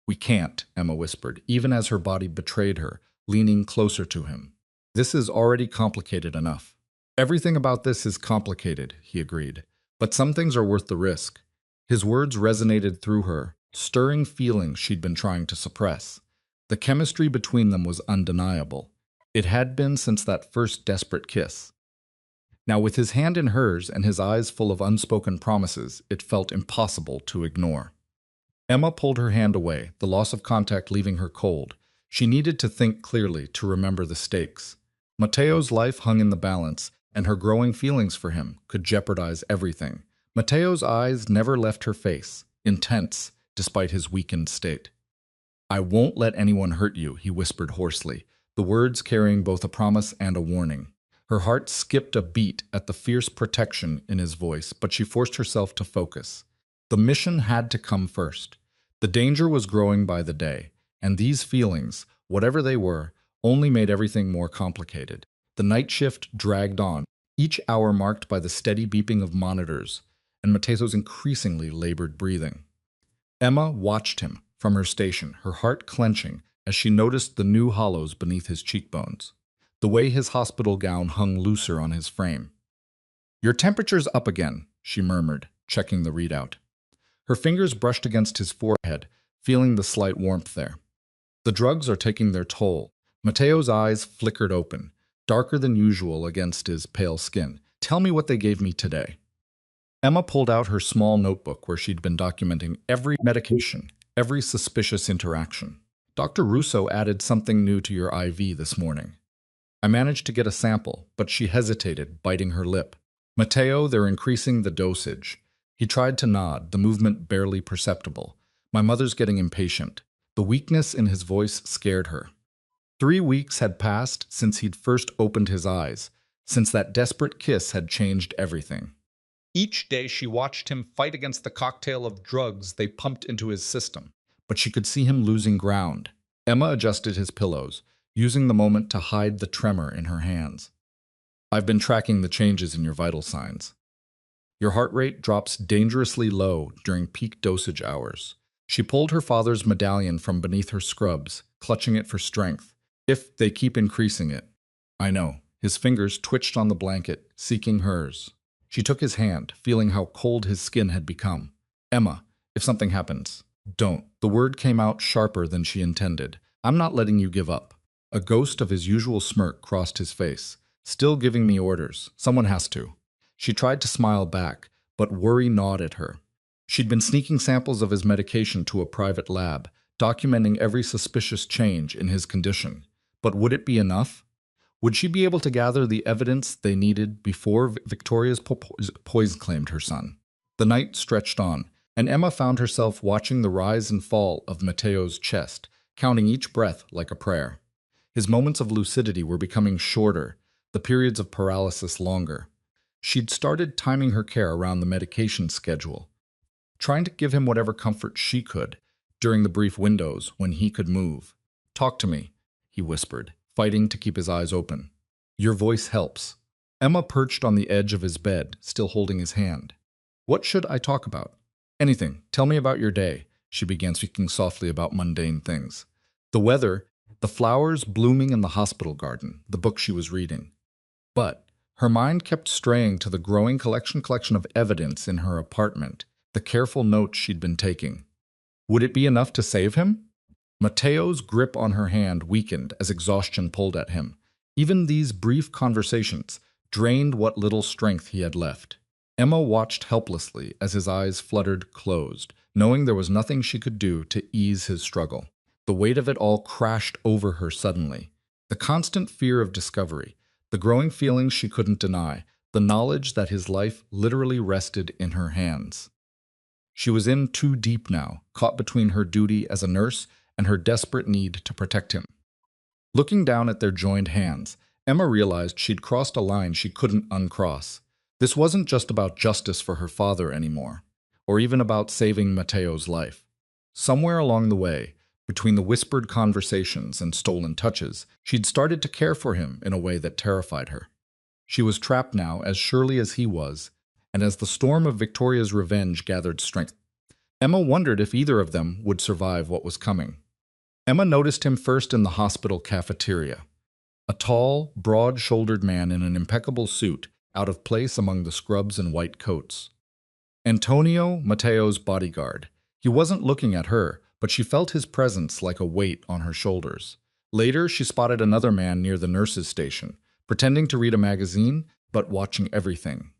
S1: "We can't," Emma whispered, even as her body betrayed her, leaning closer to him. "This is already complicated enough." "Everything about this is complicated," he agreed. "But some things are worth the risk." His words resonated through her, stirring feelings she'd been trying to suppress. The chemistry between them was undeniable. It had been since that first desperate kiss. Now, with his hand in hers and his eyes full of unspoken promises, it felt impossible to ignore. Emma pulled her hand away, the loss of contact leaving her cold. She needed to think clearly, to remember the stakes. Matteo's life hung in the balance, and her growing feelings for him could jeopardize everything. Matteo's eyes never left her face, intense, despite his weakened state. "I won't let anyone hurt you," he whispered hoarsely, the words carrying both a promise and a warning. Her heart skipped a beat at the fierce protection in his voice, but she forced herself to focus. The mission had to come first. The danger was growing by the day, and these feelings, whatever they were, only made everything more complicated. The night shift dragged on, each hour marked by the steady beeping of monitors, and Matteo's increasingly labored breathing. Emma watched him from her station, her heart clenching as she noticed the new hollows beneath his cheekbones, the way his hospital gown hung looser on his frame. "Your temperature's up again," she murmured, checking the readout. Her fingers brushed against his forehead, feeling the slight warmth there. "The drugs are taking their toll." Matteo's eyes flickered open, darker than usual against his pale skin. "Tell me what they gave me today." Emma pulled out her small notebook where she'd been documenting every medication, every suspicious interaction. "Dr. Russo added something new to your IV this morning. I managed to get a sample, but," she hesitated, biting her lip. "Matteo, they're increasing the dosage." He tried to nod, the movement barely perceptible. "My mother's getting impatient." The weakness in his voice scared her. 3 weeks had passed since he'd first opened his eyes, since that desperate kiss had changed everything. Each day she watched him fight against the cocktail of drugs they pumped into his system, but she could see him losing ground. Emma adjusted his pillows. using the moment to hide the tremor in her hands. I've been tracking the changes in your vital signs. Your heart rate drops dangerously low during peak dosage hours. She pulled her father's medallion from beneath her scrubs, clutching it for strength. If they keep increasing it. I know. His fingers twitched on the blanket, seeking hers. She took his hand, feeling how cold his skin had become. Emma, if something happens, don't. The word came out sharper than she intended. I'm not letting you give up. A ghost of his usual smirk crossed his face. Still giving me orders. Someone has to. She tried to smile back, but worry gnawed at her. She'd been sneaking samples of his medication to a private lab, documenting every suspicious change in his condition. But would it be enough? Would she be able to gather the evidence they needed before Victoria's poison claimed her son? The night stretched on, and Emma found herself watching the rise and fall of Matteo's chest, counting each breath like a prayer. His moments of lucidity were becoming shorter, the periods of paralysis longer. She'd started timing her care around the medication schedule, trying to give him whatever comfort she could during the brief windows when he could move. Talk to me, he whispered, fighting to keep his eyes open. Your voice helps. Emma perched on the edge of his bed, still holding his hand. What should I talk about? Anything. Tell me about your day. She began speaking softly about mundane things. The weather, the flowers blooming in the hospital garden, the book she was reading. But her mind kept straying to the growing collection of evidence in her apartment, the careful notes she'd been taking. Would it be enough to save him? Matteo's grip on her hand weakened as exhaustion pulled at him. Even these brief conversations drained what little strength he had left. Emma watched helplessly as his eyes fluttered closed, knowing there was nothing she could do to ease his struggle. The weight of it all crashed over her suddenly. The constant fear of discovery, the growing feelings she couldn't deny, the knowledge that his life literally rested in her hands. She was in too deep now, caught between her duty as a nurse and her desperate need to protect him. Looking down at their joined hands, Emma realized she'd crossed a line she couldn't uncross. This wasn't just about justice for her father anymore, or even about saving Matteo's life. Somewhere along the way, between the whispered conversations and stolen touches, she'd started to care for him in a way that terrified her. She was trapped now as surely as he was, and as the storm of Victoria's revenge gathered strength, Emma wondered if either of them would survive what was coming. Emma noticed him first in the hospital cafeteria. A tall, broad-shouldered man in an impeccable suit, out of place among the scrubs and white coats. Antonio, Matteo's bodyguard. He wasn't looking at her, but she felt his presence like a weight on her shoulders. Later, she spotted another man near the nurse's station, pretending to read a magazine, but watching everything.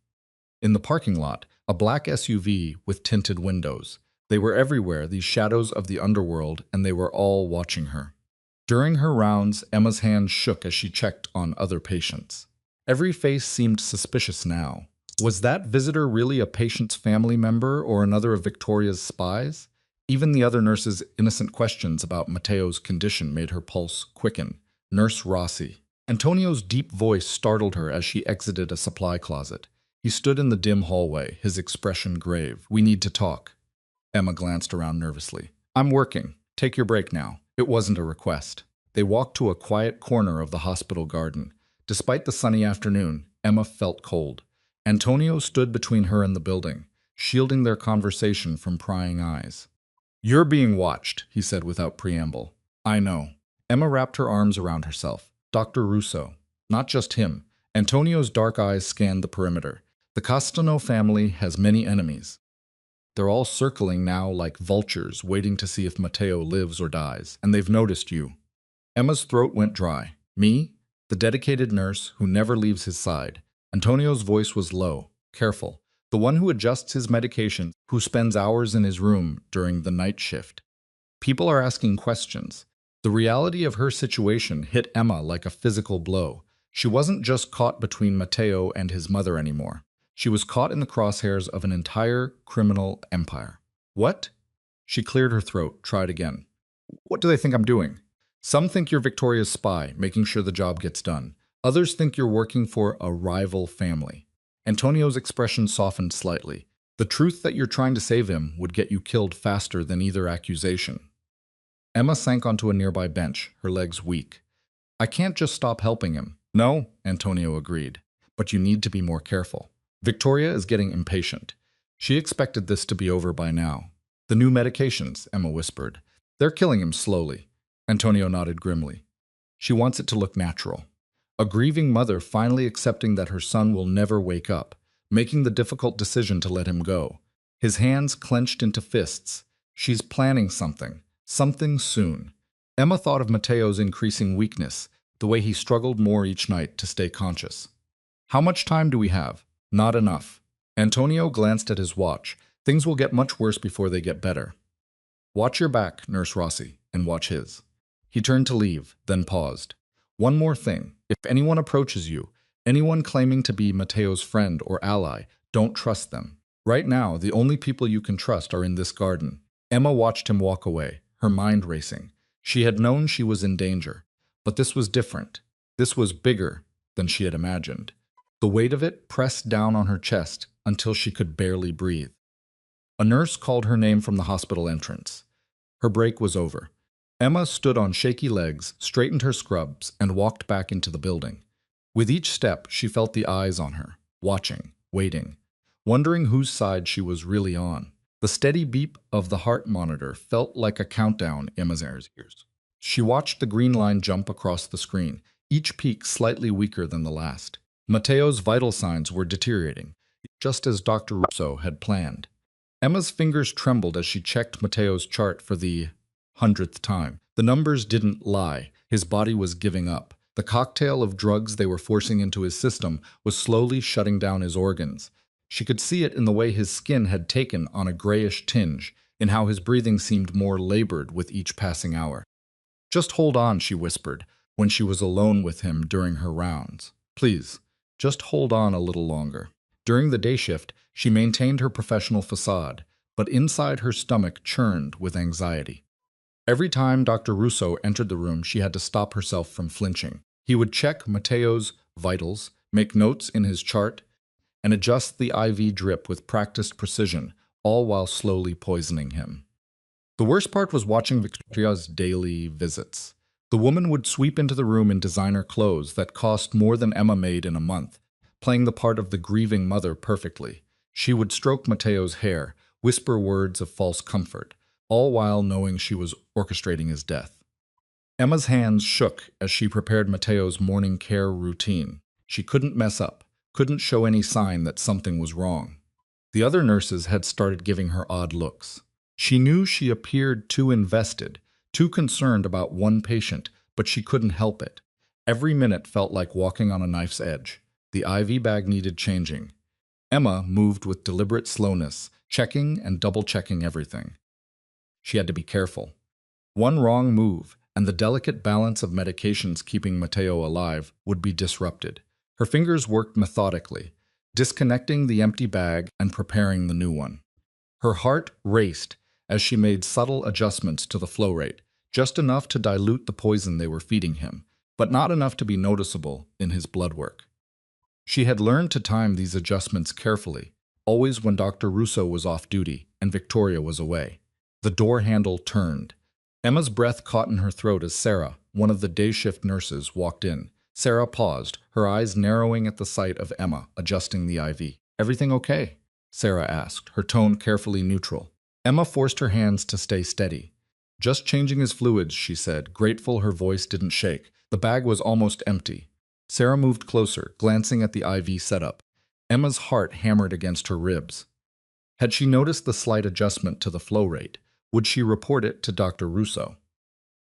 S1: In the parking lot, a black SUV with tinted windows. They were everywhere, these shadows of the underworld, and they were all watching her. During her rounds, Emma's hands shook as she checked on other patients. Every face seemed suspicious now. Was that visitor really a patient's family member or another of Victoria's spies? Even the other nurse's innocent questions about Matteo's condition made her pulse quicken. Nurse Rossi. Antonio's deep voice startled her as she exited a supply closet. He stood in the dim hallway, his expression grave. We need to talk. Emma glanced around nervously. I'm working. Take your break now. It wasn't a request. They walked to a quiet corner of the hospital garden. Despite the sunny afternoon, Emma felt cold. Antonio stood between her and the building, shielding their conversation from prying eyes. You're being watched, he said without preamble. I know. Emma wrapped her arms around herself. Dr. Russo. Not just him. Antonio's dark eyes scanned the perimeter. The Castano family has many enemies. They're all circling now like vultures, waiting to see if Matteo lives or dies, and they've noticed you. Emma's throat went dry. Me? The dedicated nurse who never leaves his side. Antonio's voice was low, careful. The one who adjusts his medication, who spends hours in his room during the night shift. People are asking questions. The reality of her situation hit Emma like a physical blow. She wasn't just caught between Matteo and his mother anymore. She was caught in the crosshairs of an entire criminal empire. What? She cleared her throat, tried again. What do they think I'm doing? Some think you're Victoria's spy, making sure the job gets done. Others think you're working for a rival family. Antonio's expression softened slightly. The truth that you're trying to save him would get you killed faster than either accusation. Emma sank onto a nearby bench, her legs weak. I can't just stop helping him. No, Antonio agreed, but you need to be more careful. Victoria is getting impatient. She expected this to be over by now. The new medications, Emma whispered. They're killing him slowly. Antonio nodded grimly. She wants it to look natural. A grieving mother finally accepting that her son will never wake up, making the difficult decision to let him go. His hands clenched into fists. She's planning something. Something soon. Emma thought of Mateo's increasing weakness, the way he struggled more each night to stay conscious. How much time do we have? Not enough. Antonio glanced at his watch. Things will get much worse before they get better. Watch your back, Nurse Rossi, and watch his. He turned to leave, then paused. One more thing. If anyone approaches you, anyone claiming to be Mateo's friend or ally, don't trust them. Right now, the only people you can trust are in this garden. Emma watched him walk away, her mind racing. She had known she was in danger, but this was different. This was bigger than she had imagined. The weight of it pressed down on her chest until she could barely breathe. A nurse called her name from the hospital entrance. Her break was over. Emma stood on shaky legs, straightened her scrubs, and walked back into the building. With each step, she felt the eyes on her, watching, waiting, wondering whose side she was really on. The steady beep of the heart monitor felt like a countdown in Emma's ears. She watched the green line jump across the screen, each peak slightly weaker than the last. Mateo's vital signs were deteriorating, just as Dr. Russo had planned. Emma's fingers trembled as she checked Mateo's chart for the 100th time. The numbers didn't lie. His body was giving up. The cocktail of drugs they were forcing into his system was slowly shutting down his organs. She could see it in the way his skin had taken on a grayish tinge, in how his breathing seemed more labored with each passing hour. Just hold on, she whispered, when she was alone with him during her rounds. Please, just hold on a little longer. During the day shift, she maintained her professional facade, but inside her stomach churned with anxiety. Every time Dr. Russo entered the room, she had to stop herself from flinching. He would check Mateo's vitals, make notes in his chart, and adjust the IV drip with practiced precision, all while slowly poisoning him. The worst part was watching Victoria's daily visits. The woman would sweep into the room in designer clothes that cost more than Emma made in a month, playing the part of the grieving mother perfectly. She would stroke Mateo's hair, whisper words of false comfort, all while knowing she was orchestrating his death. Emma's hands shook as she prepared Mateo's morning care routine. She couldn't mess up, couldn't show any sign that something was wrong. The other nurses had started giving her odd looks. She knew she appeared too invested, too concerned about one patient, but she couldn't help it. Every minute felt like walking on a knife's edge. The IV bag needed changing. Emma moved with deliberate slowness, checking and double-checking everything. She had to be careful. One wrong move, and the delicate balance of medications keeping Mateo alive would be disrupted. Her fingers worked methodically, disconnecting the empty bag and preparing the new one. Her heart raced as she made subtle adjustments to the flow rate, just enough to dilute the poison they were feeding him, but not enough to be noticeable in his blood work. She had learned to time these adjustments carefully, always when Dr. Russo was off duty and Victoria was away. The door handle turned. Emma's breath caught in her throat as Sarah, one of the day shift nurses, walked in. Sarah paused, her eyes narrowing at the sight of Emma adjusting the IV. "Everything okay?" Sarah asked, her tone carefully neutral. Emma forced her hands to stay steady. "Just changing his fluids," she said, grateful her voice didn't shake. The bag was almost empty. Sarah moved closer, glancing at the IV setup. Emma's heart hammered against her ribs. Had she noticed the slight adjustment to the flow rate? Would she report it to Dr. Russo?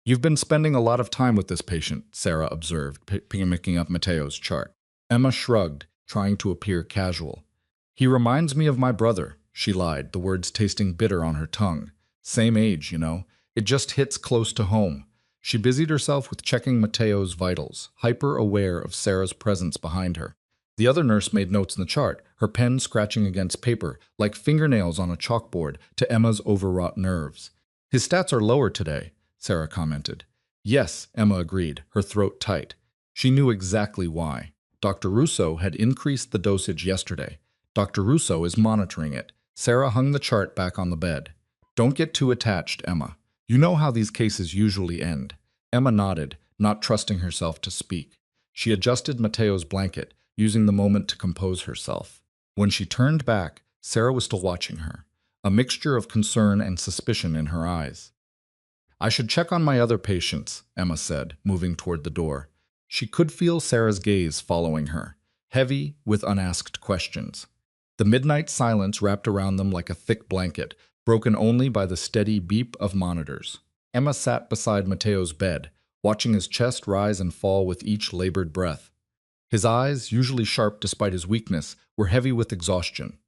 S1: "You've been spending a lot of time with this patient," Sarah observed, picking up Mateo's chart. Emma shrugged, trying to appear casual. "He reminds me of my brother," she lied, the words tasting bitter on her tongue. "Same age, you know. It just hits close to home." She busied herself with checking Mateo's vitals, hyper-aware of Sarah's presence behind her. The other nurse made notes in the chart, her pen scratching against paper, like fingernails on a chalkboard, to Emma's overwrought nerves. "His stats are lower today," Sarah commented. "Yes," Emma agreed, her throat tight. She knew exactly why. Dr. Russo had increased the dosage yesterday. Dr. Russo is monitoring it. Sarah hung the chart back on the bed. "Don't get too attached, Emma. You know how these cases usually end." Emma nodded, not trusting herself to speak. She adjusted Mateo's blanket, using the moment to compose herself. When she turned back, Sarah was still watching her, a mixture of concern and suspicion in her eyes. I should check on my other patients, Emma said, moving toward the door. She could feel Sarah's gaze following her, heavy with unasked questions. The midnight silence wrapped around them like a thick blanket, broken only by the steady beep of monitors. Emma sat beside Mateo's bed, watching his chest rise and fall with each labored breath. His eyes, usually sharp despite his weakness, were heavy with exhaustion.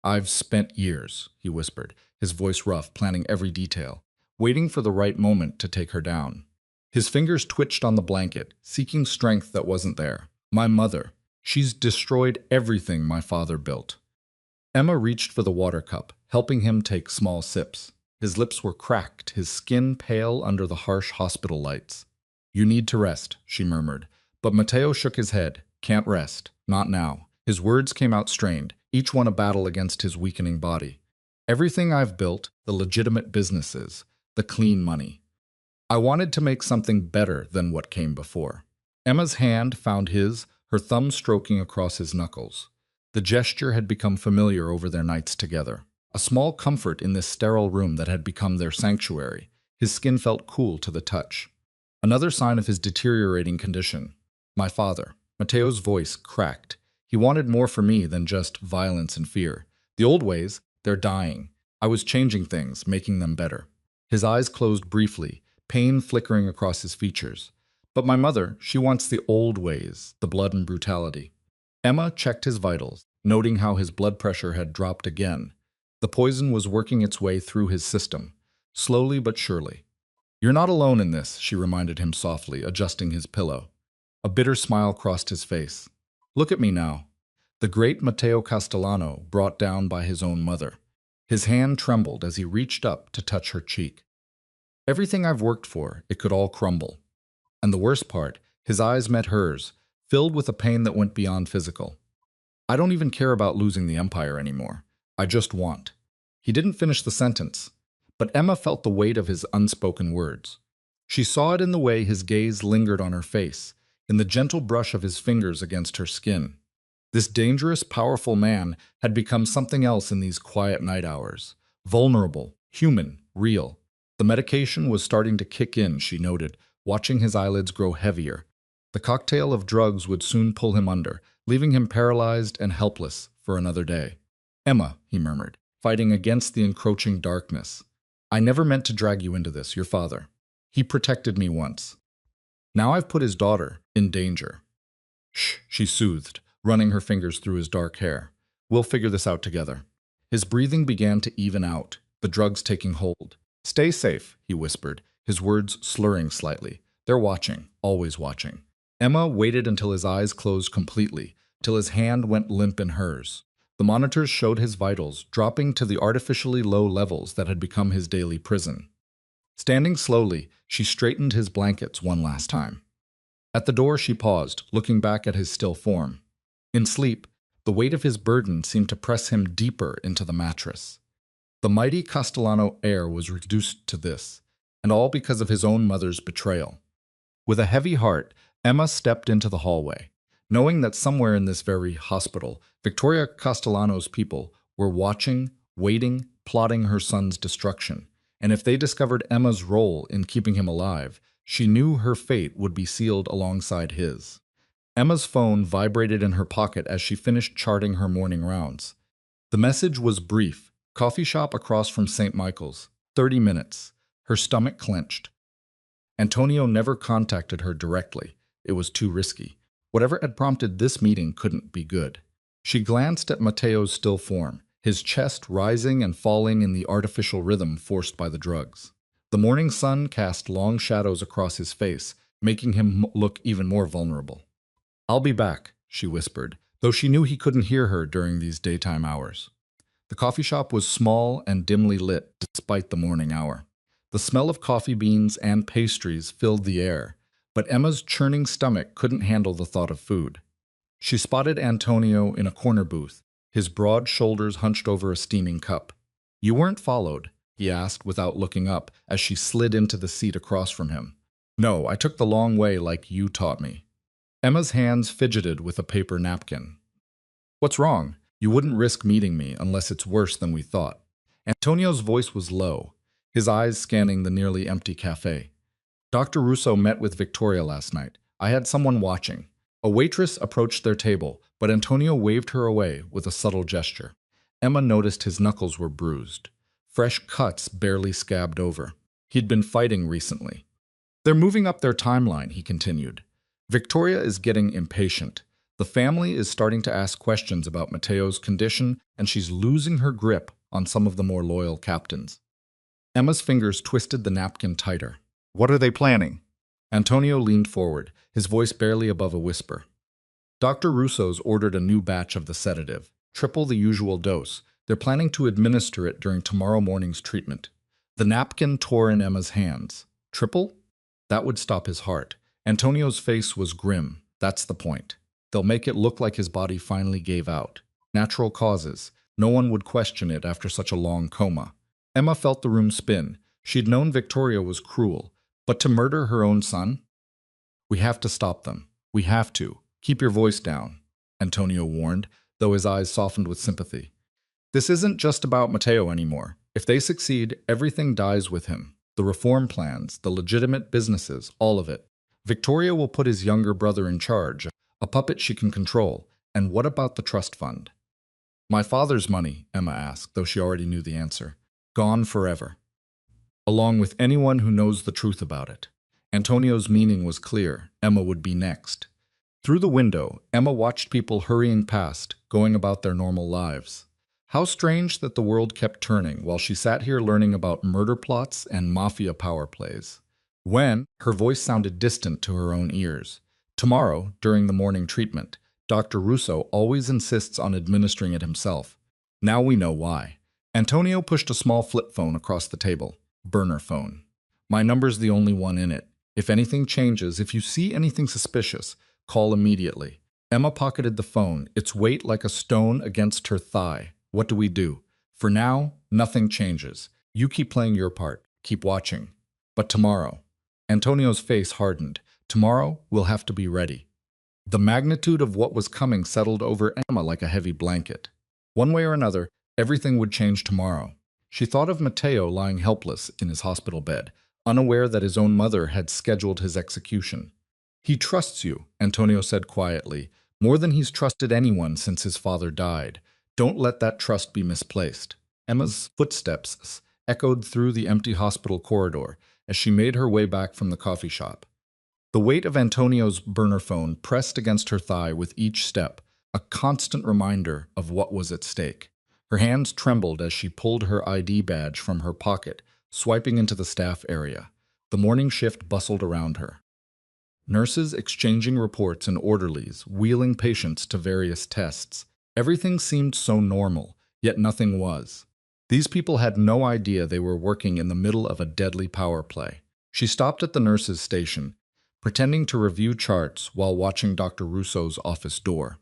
S1: I've spent years, he whispered, his voice rough, planning every detail, waiting for the right moment to take her down. His fingers twitched on the blanket, seeking strength that wasn't there. My mother. She's destroyed everything my father built. Emma reached for the water cup, helping him take small sips. His lips were cracked, his skin pale under the harsh hospital lights. You need to rest, she murmured. But Mateo shook his head. Can't rest. Not now. His words came out strained, each one a battle against his weakening body. Everything I've built, the legitimate businesses, the clean money. I wanted to make something better than what came before. Emma's hand found his, her thumb stroking across his knuckles. The gesture had become familiar over their nights together. A small comfort in this sterile room that had become their sanctuary. His skin felt cool to the touch. Another sign of his deteriorating condition. My father. Mateo's voice cracked. He wanted more for me than just violence and fear. The old ways, they're dying. I was changing things, making them better. His eyes closed briefly, pain flickering across his features. But my mother, she wants the old ways, the blood and brutality. Emma checked his vitals, noting how his blood pressure had dropped again. The poison was working its way through his system, slowly but surely. You're not alone in this, she reminded him softly, adjusting his pillow. A bitter smile crossed his face. Look at me now. The great Mateo Castellano, brought down by his own mother. His hand trembled as he reached up to touch her cheek. Everything I've worked for, it could all crumble. And the worst part, his eyes met hers, filled with a pain that went beyond physical. I don't even care about losing the empire anymore. I just want. He didn't finish the sentence, but Emma felt the weight of his unspoken words. She saw it in the way his gaze lingered on her face, in the gentle brush of his fingers against her skin. This dangerous, powerful man had become something else in these quiet night hours. Vulnerable, human, real. The medication was starting to kick in, she noted, watching his eyelids grow heavier. The cocktail of drugs would soon pull him under, leaving him paralyzed and helpless for another day. Emma, he murmured, fighting against the encroaching darkness. I never meant to drag you into this, your father. He protected me once. Now I've put his daughter in danger. Shh, she soothed, running her fingers through his dark hair. We'll figure this out together. His breathing began to even out, the drugs taking hold. Stay safe, he whispered, his words slurring slightly. They're watching, always watching. Emma waited until his eyes closed completely, till his hand went limp in hers. The monitors showed his vitals, dropping to the artificially low levels that had become his daily prison. Standing slowly, she straightened his blankets one last time. At the door she paused, looking back at his still form. In sleep, the weight of his burden seemed to press him deeper into the mattress. The mighty Castellano heir was reduced to this, and all because of his own mother's betrayal. With a heavy heart, Emma stepped into the hallway, knowing that somewhere in this very hospital, Victoria Castellano's people were watching, waiting, plotting her son's destruction. And if they discovered Emma's role in keeping him alive, she knew her fate would be sealed alongside his. Emma's phone vibrated in her pocket as she finished charting her morning rounds. The message was brief. Coffee shop across from St. Michael's. 30 minutes. Her stomach clenched. Antonio never contacted her directly. It was too risky. Whatever had prompted this meeting couldn't be good. She glanced at Mateo's still form, his chest rising and falling in the artificial rhythm forced by the drugs. The morning sun cast long shadows across his face, making him look even more vulnerable. I'll be back, she whispered, though she knew he couldn't hear her during these daytime hours. The coffee shop was small and dimly lit despite the morning hour. The smell of coffee beans and pastries filled the air, but Emma's churning stomach couldn't handle the thought of food. She spotted Antonio in a corner booth, his broad shoulders hunched over a steaming cup. You weren't followed, he asked without looking up as she slid into the seat across from him. No, I took the long way like you taught me. Emma's hands fidgeted with a paper napkin. What's wrong? You wouldn't risk meeting me unless it's worse than we thought. Antonio's voice was low, his eyes scanning the nearly empty cafe. Dr. Russo met with Victoria last night. I had someone watching. A waitress approached their table, but Antonio waved her away with a subtle gesture. Emma noticed his knuckles were bruised. Fresh cuts barely scabbed over. He'd been fighting recently. They're moving up their timeline, he continued. Victoria is getting impatient. The family is starting to ask questions about Mateo's condition, and she's losing her grip on some of the more loyal captains. Emma's fingers twisted the napkin tighter. What are they planning? Antonio leaned forward, his voice barely above a whisper. Dr. Russo's ordered a new batch of the sedative, triple the usual dose. They're planning to administer it during tomorrow morning's treatment. The napkin tore in Emma's hands. Triple? That would stop his heart. Antonio's face was grim. That's the point. They'll make it look like his body finally gave out. Natural causes. No one would question it after such a long coma. Emma felt the room spin. She'd known Victoria was cruel, but to murder her own son? We have to stop them. We have to. Keep your voice down, Antonio warned, though his eyes softened with sympathy. This isn't just about Mateo anymore. If they succeed, everything dies with him. The reform plans, the legitimate businesses, all of it. Victoria will put his younger brother in charge, a puppet she can control. And what about the trust fund? My father's money, Emma asked, though she already knew the answer. Gone forever. Along with anyone who knows the truth about it. Antonio's meaning was clear. Emma would be next. Through the window, Emma watched people hurrying past, going about their normal lives. How strange that the world kept turning while she sat here learning about murder plots and mafia power plays. When, her voice sounded distant to her own ears. Tomorrow, during the morning treatment, Dr. Russo always insists on administering it himself. Now we know why. Antonio pushed a small flip phone across the table. Burner phone. My number's the only one in it. If anything changes, if you see anything suspicious, call immediately. Emma pocketed the phone, its weight like a stone against her thigh. What do we do? For now, nothing changes. You keep playing your part. Keep watching. But tomorrow. Antonio's face hardened. Tomorrow, we'll have to be ready. The magnitude of what was coming settled over Emma like a heavy blanket. One way or another, everything would change tomorrow. She thought of Mateo lying helpless in his hospital bed, unaware that his own mother had scheduled his execution. He trusts you, Antonio said quietly, more than he's trusted anyone since his father died. Don't let that trust be misplaced. Emma's footsteps echoed through the empty hospital corridor as she made her way back from the coffee shop. The weight of Antonio's burner phone pressed against her thigh with each step, a constant reminder of what was at stake. Her hands trembled as she pulled her ID badge from her pocket, swiping into the staff area. The morning shift bustled around her. Nurses exchanging reports and orderlies, wheeling patients to various tests. Everything seemed so normal, yet nothing was. These people had no idea they were working in the middle of a deadly power play. She stopped at the nurses' station, pretending to review charts while watching Dr. Russo's office door.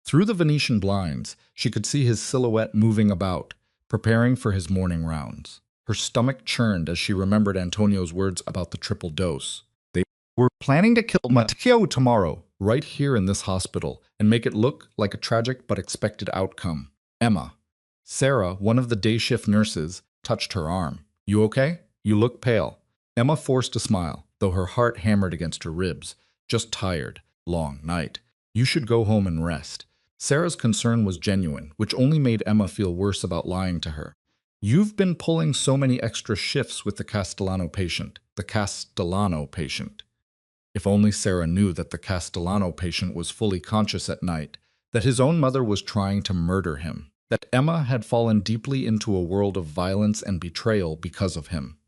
S1: Through the Venetian blinds, she could see his silhouette moving about, preparing for his morning rounds. Her stomach churned as she remembered Antonio's words about the triple dose. They were planning to kill Mateo tomorrow, right here in this hospital, and make it look like a tragic but expected outcome. Emma. Sarah, one of the day shift nurses, touched her arm. You okay? You look pale. Emma forced a smile, though her heart hammered against her ribs. Just tired. Long night. You should go home and rest. Sarah's concern was genuine, which only made Emma feel worse about lying to her. You've been pulling so many extra shifts with the Castellano patient. The Castellano patient. If only Sarah knew that the Castellano patient was fully conscious at night, that his own mother was trying to murder him, that Emma had fallen deeply into a world of violence and betrayal because of him.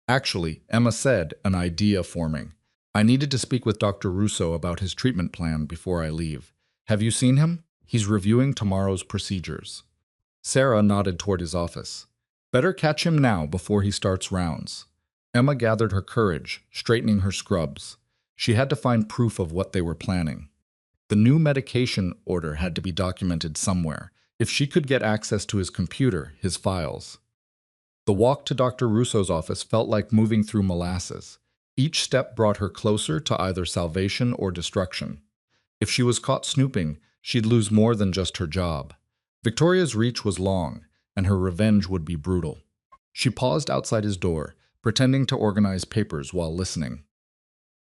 S1: Actually, Emma said, an idea forming. I needed to speak with Dr. Russo about his treatment plan before I leave. Have you seen him? He's reviewing tomorrow's procedures. Sarah nodded toward his office. Better catch him now before he starts rounds. Emma gathered her courage, straightening her scrubs. She had to find proof of what they were planning. The new medication order had to be documented somewhere, if she could get access to his computer, his files. The walk to Dr. Russo's office felt like moving through molasses. Each step brought her closer to either salvation or destruction. If she was caught snooping, she'd lose more than just her job. Victoria's reach was long, and her revenge would be brutal. She paused outside his door, pretending to organize papers while listening.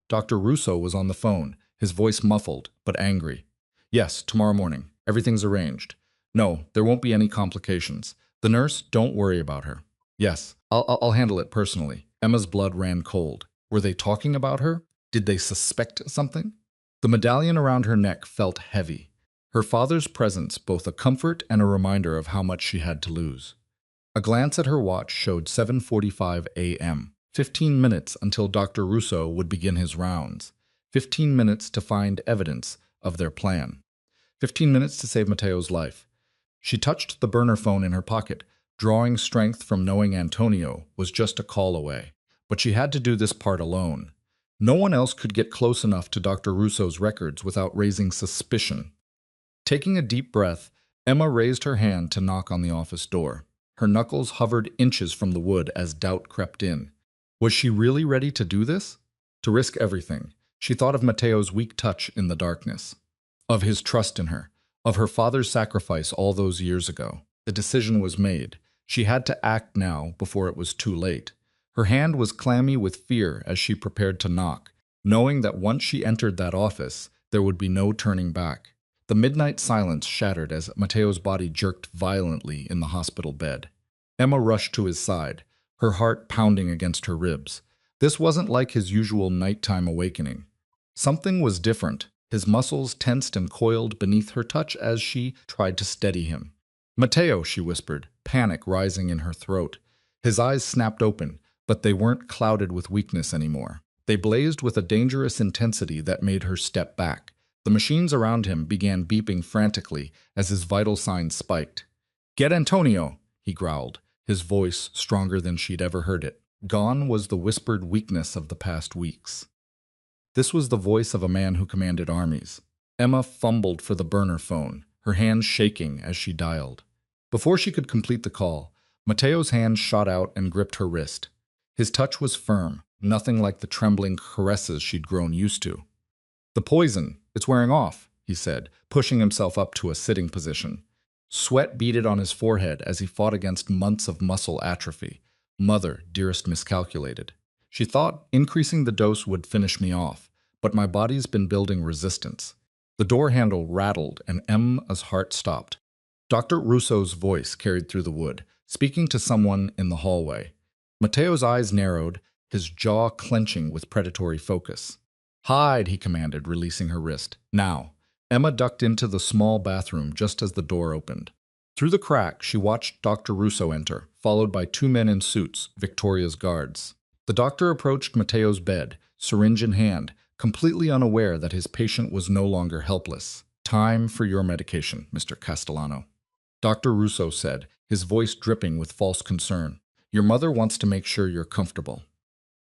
S1: Dr. Russo was on the phone, his voice muffled, but angry. Yes, tomorrow morning. Everything's arranged. No, there won't be any complications. The nurse, don't worry about her. Yes, I'll handle it personally. Emma's blood ran cold. Were they talking about her? Did they suspect something? The medallion around her neck felt heavy. Her father's presence both a comfort and a reminder of how much she had to lose. A glance at her watch showed 7:45 a.m. 15 minutes until Dr. Russo would begin his rounds. 15 minutes to find evidence of their plan. 15 minutes to save Matteo's life. She touched the burner phone in her pocket, drawing strength from knowing Antonio was just a call away. But she had to do this part alone. No one else could get close enough to Dr. Russo's records without raising suspicion. Taking a deep breath, Emma raised her hand to knock on the office door. Her knuckles hovered inches from the wood as doubt crept in. Was she really ready to do this? To risk everything. She thought of Matteo's weak touch in the darkness, of his trust in her, of her father's sacrifice all those years ago. The decision was made. She had to act now before it was too late. Her hand was clammy with fear as she prepared to knock, knowing that once she entered that office, there would be no turning back. The midnight silence shattered as Matteo's body jerked violently in the hospital bed. Emma rushed to his side, her heart pounding against her ribs. This wasn't like his usual nighttime awakening. Something was different. His muscles tensed and coiled beneath her touch as she tried to steady him. "Matteo," she whispered, panic rising in her throat. His eyes snapped open, but they weren't clouded with weakness anymore. They blazed with a dangerous intensity that made her step back. The machines around him began beeping frantically as his vital signs spiked. "Get Antonio," he growled, his voice stronger than she'd ever heard it. Gone was the whispered weakness of the past weeks. This was the voice of a man who commanded armies. Emma fumbled for the burner phone, her hands shaking as she dialed. Before she could complete the call, Matteo's hand shot out and gripped her wrist. His touch was firm, nothing like the trembling caresses she'd grown used to. "The poison, it's wearing off," he said, pushing himself up to a sitting position. Sweat beaded on his forehead as he fought against months of muscle atrophy. Mother, dearest, miscalculated. She thought increasing the dose would finish me off, but my body's been building resistance. The door handle rattled and Emma's heart stopped. Dr. Russo's voice carried through the wood, speaking to someone in the hallway. Matteo's eyes narrowed, his jaw clenching with predatory focus. "Hide," he commanded, releasing her wrist. "Now." Emma ducked into the small bathroom just as the door opened. Through the crack, she watched Dr. Russo enter, followed by two men in suits, Victoria's guards. The doctor approached Matteo's bed, syringe in hand, completely unaware that his patient was no longer helpless. "Time for your medication, Mr. Castellano," Dr. Russo said, his voice dripping with false concern. "Your mother wants to make sure you're comfortable."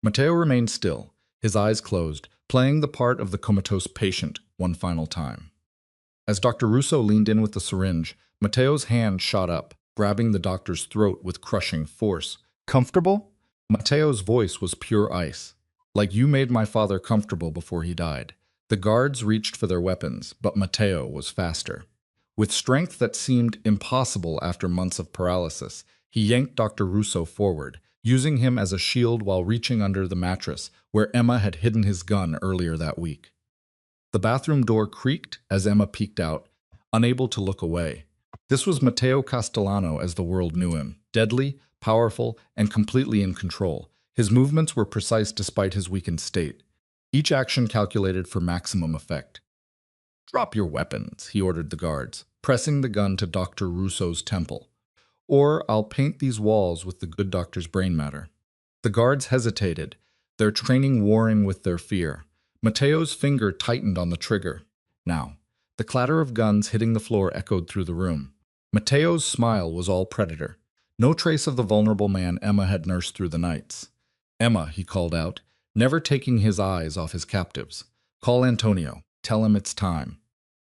S1: Matteo remained still, his eyes closed, playing the part of the comatose patient one final time. As Dr. Russo leaned in with the syringe, Matteo's hand shot up, grabbing the doctor's throat with crushing force. "Comfortable?" Matteo's voice was pure ice. "Like you made my father comfortable before he died." The guards reached for their weapons, but Matteo was faster. With strength that seemed impossible after months of paralysis, he yanked Dr. Russo forward, using him as a shield while reaching under the mattress where Emma had hidden his gun earlier that week. The bathroom door creaked as Emma peeked out, unable to look away. This was Matteo Castellano as the world knew him, deadly, powerful, and completely in control. His movements were precise despite his weakened state, each action calculated for maximum effect. "Drop your weapons," he ordered the guards, pressing the gun to Dr. Russo's temple. "Or I'll paint these walls with the good doctor's brain matter." The guards hesitated, their training warring with their fear. Matteo's finger tightened on the trigger. Now, the clatter of guns hitting the floor echoed through the room. Matteo's smile was all predator. No trace of the vulnerable man Emma had nursed through the nights. "Emma," he called out, never taking his eyes off his captives. "Call Antonio. Tell him it's time."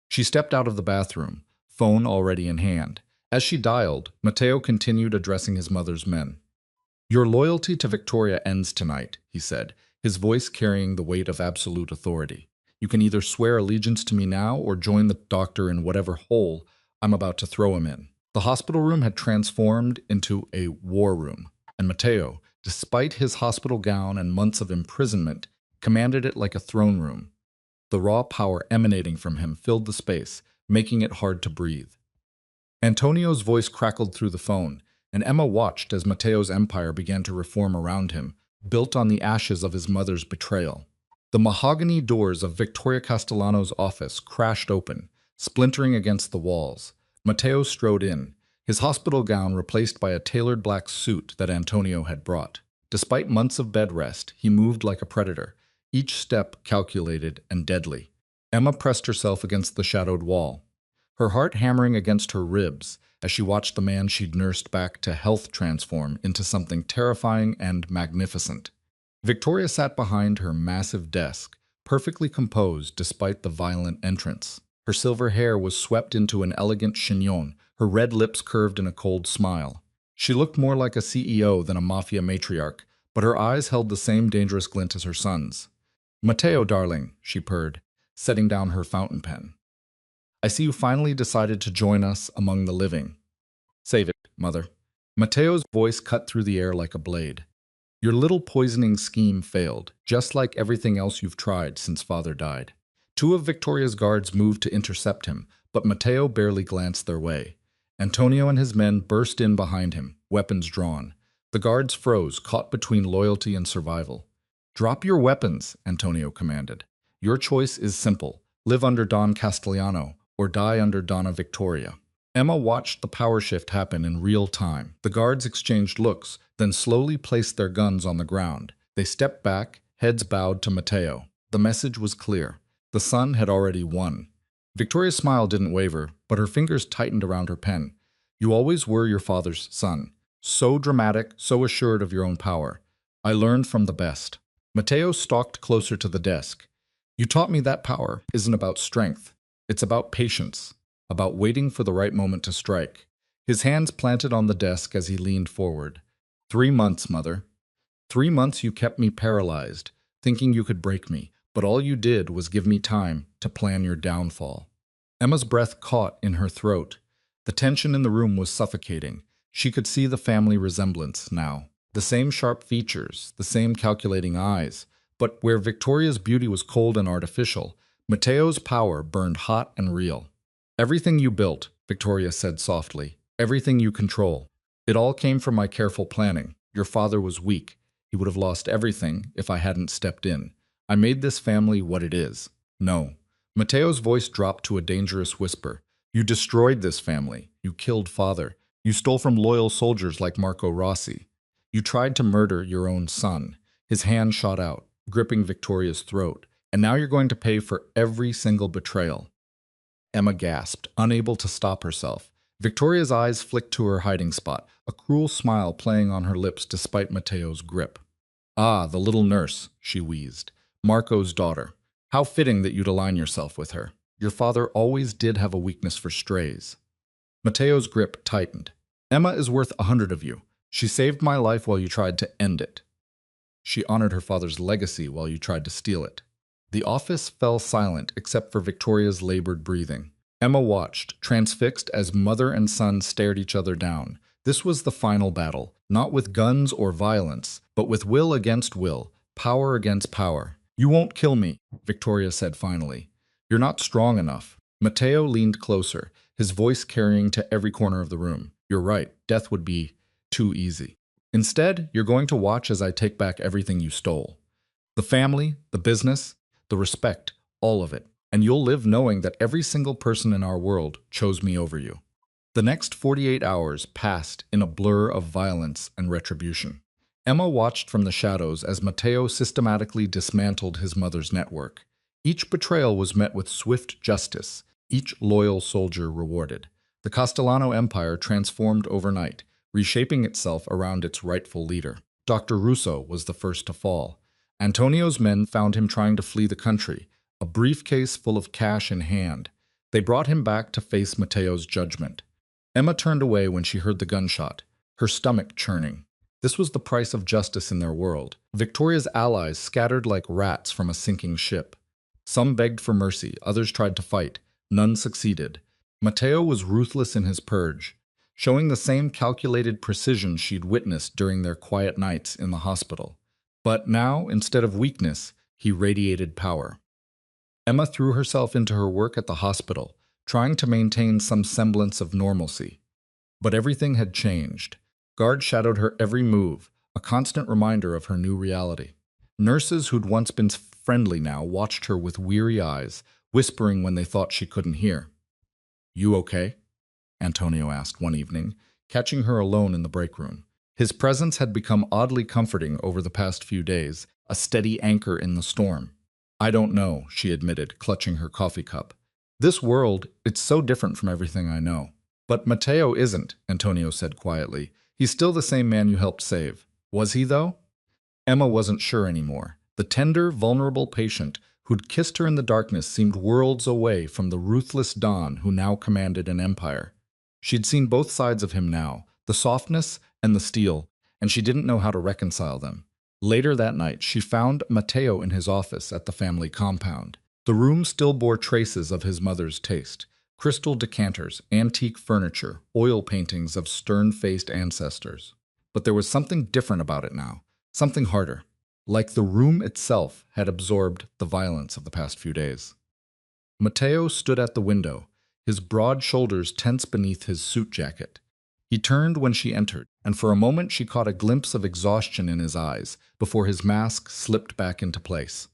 S1: She stepped out of the bathroom, phone already in hand. As she dialed, Matteo continued addressing his mother's men. "Your loyalty to Victoria ends tonight," he said, his voice carrying the weight of absolute authority. You can either swear allegiance to me now or join the doctor in whatever hole I'm about to throw him in. The hospital room had transformed into a war room, and Matteo, despite his hospital gown and months of imprisonment, commanded it like a throne room. The raw power emanating from him filled the space, making it hard to breathe. Antonio's voice crackled through the phone, and Emma watched as Matteo's empire began to reform around him, built on the ashes of his mother's betrayal. The mahogany doors of Victoria Castellano's office crashed open, splintering against the walls. Matteo strode in, his hospital gown replaced by a tailored black suit that Antonio had brought. Despite months of bed rest, he moved like a predator, each step calculated and deadly. Emma pressed herself against the shadowed wall, her heart hammering against her ribs as she watched the man she'd nursed back to health transform into something terrifying and magnificent. Victoria sat behind her massive desk, perfectly composed despite the violent entrance. Her silver hair was swept into an elegant chignon, her red lips curved in a cold smile. She looked more like a CEO than a mafia matriarch, but her eyes held the same dangerous glint as her son's. "Matteo, darling," she purred, setting down her fountain pen. "I see you finally decided to join us among the living." "Save it, mother." Matteo's voice cut through the air like a blade. "Your little poisoning scheme failed, just like everything else you've tried since father died." Two of Victoria's guards moved to intercept him, but Matteo barely glanced their way. Antonio and his men burst in behind him, weapons drawn. The guards froze, caught between loyalty and survival. "Drop your weapons," Antonio commanded. "Your choice is simple. Live under Don Castellano, or die under Donna Victoria." Emma watched the power shift happen in real time. The guards exchanged looks, then slowly placed their guns on the ground. They stepped back, heads bowed to Matteo. The message was clear. The son had already won. Victoria's smile didn't waver, but her fingers tightened around her pen. "You always were your father's son. So dramatic, so assured of your own power. I learned from the best." Matteo stalked closer to the desk. "You taught me that power isn't about strength. It's about patience, about waiting for the right moment to strike." His hands planted on the desk as he leaned forward. 3 months, mother. 3 months you kept me paralyzed, thinking you could break me, but all you did was give me time to plan your downfall." Emma's breath caught in her throat. The tension in the room was suffocating. She could see the family resemblance now. The same sharp features, the same calculating eyes. But where Victoria's beauty was cold and artificial, Matteo's power burned hot and real. "Everything you built," Victoria said softly, "everything you control, it all came from my careful planning. Your father was weak. He would have lost everything if I hadn't stepped in. I made this family what it is." "No." Matteo's voice dropped to a dangerous whisper. "You destroyed this family. You killed father. You stole from loyal soldiers like Marco Rossi. You tried to murder your own son." His hand shot out, gripping Victoria's throat. "And now you're going to pay for every single betrayal." Emma gasped, unable to stop herself. Victoria's eyes flicked to her hiding spot, a cruel smile playing on her lips despite Matteo's grip. "Ah, the little nurse," she wheezed. "Marco's daughter. How fitting that you'd align yourself with her. Your father always did have a weakness for strays." Matteo's grip tightened. "Emma is worth 100 of you. She saved my life while you tried to end it. She honored her father's legacy while you tried to steal it." The office fell silent except for Victoria's labored breathing. Emma watched, transfixed as mother and son stared each other down. This was the final battle, not with guns or violence, but with will against will, power against power. "You won't kill me," Victoria said finally. "You're not strong enough." Matteo leaned closer, his voice carrying to every corner of the room. "You're right, death would be too easy. Instead, you're going to watch as I take back everything you stole. The family, the business, the respect, all of it. And you'll live knowing that every single person in our world chose me over you." The next 48 hours passed in a blur of violence and retribution. Emma watched from the shadows as Matteo systematically dismantled his mother's network. Each betrayal was met with swift justice, each loyal soldier rewarded. The Castellano Empire transformed overnight, reshaping itself around its rightful leader. Dr. Russo was the first to fall. Antonio's men found him trying to flee the country, a briefcase full of cash in hand. They brought him back to face Matteo's judgment. Emma turned away when she heard the gunshot, her stomach churning. This was the price of justice in their world. Victoria's allies scattered like rats from a sinking ship. Some begged for mercy, others tried to fight. None succeeded. Matteo was ruthless in his purge, showing the same calculated precision she'd witnessed during their quiet nights in the hospital. But now, instead of weakness, he radiated power. Emma threw herself into her work at the hospital, trying to maintain some semblance of normalcy. But everything had changed. Guards shadowed her every move, a constant reminder of her new reality. Nurses who'd once been friendly now watched her with weary eyes, whispering when they thought she couldn't hear. "You okay?" Antonio asked one evening, catching her alone in the break room. His presence had become oddly comforting over the past few days, a steady anchor in the storm. "I don't know," she admitted, clutching her coffee cup. "This world, it's so different from everything I know." "But Matteo isn't," Antonio said quietly. "He's still the same man you helped save." Was he, though? Emma wasn't sure anymore. The tender, vulnerable patient who'd kissed her in the darkness seemed worlds away from the ruthless Don who now commanded an empire. She'd seen both sides of him now, the softness and the steel, and she didn't know how to reconcile them. Later that night, she found Matteo in his office at the family compound. The room still bore traces of his mother's taste. Crystal decanters, antique furniture, oil paintings of stern-faced ancestors. But there was something different about it now, something harder, like the room itself had absorbed the violence of the past few days. Matteo stood at the window, his broad shoulders tense beneath his suit jacket. He turned when she entered, and for a moment she caught a glimpse of exhaustion in his eyes before his mask slipped back into place.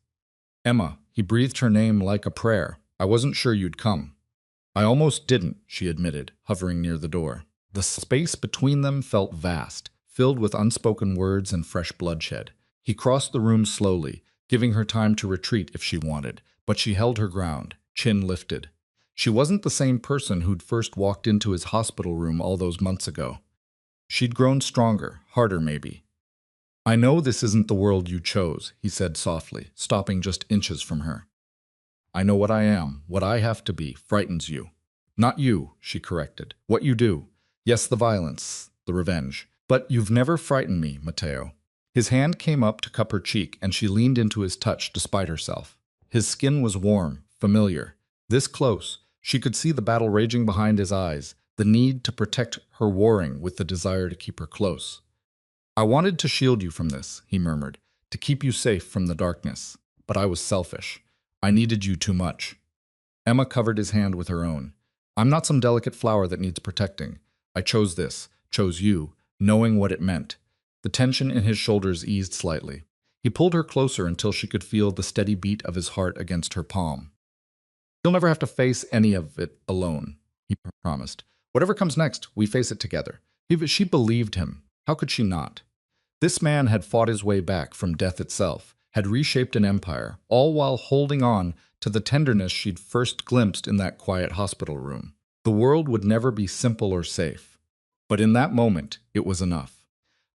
S1: "Emma," he breathed her name like a prayer. "I wasn't sure you'd come." "I almost didn't," she admitted, hovering near the door. The space between them felt vast, filled with unspoken words and fresh bloodshed. He crossed the room slowly, giving her time to retreat if she wanted, but she held her ground, chin lifted. She wasn't the same person who'd first walked into his hospital room all those months ago. She'd grown stronger, harder maybe. "I know this isn't the world you chose," he said softly, stopping just inches from her. "I know what I am, what I have to be, frightens you." "Not you," she corrected. "What you do. Yes, the violence, the revenge. But you've never frightened me, Matteo." His hand came up to cup her cheek, and she leaned into his touch despite herself. His skin was warm, familiar. This close, she could see the battle raging behind his eyes, the need to protect her warring with the desire to keep her close. "I wanted to shield you from this," he murmured, "to keep you safe from the darkness. But I was selfish. I needed you too much." Emma covered his hand with her own. "I'm not some delicate flower that needs protecting. I chose this, chose you, knowing what it meant." The tension in his shoulders eased slightly. He pulled her closer until she could feel the steady beat of his heart against her palm. "You'll never have to face any of it alone," he promised. "Whatever comes next, we face it together." She believed him. How could she not? This man had fought his way back from death itself, had reshaped an empire, all while holding on to the tenderness she'd first glimpsed in that quiet hospital room. The world would never be simple or safe. But in that moment, it was enough.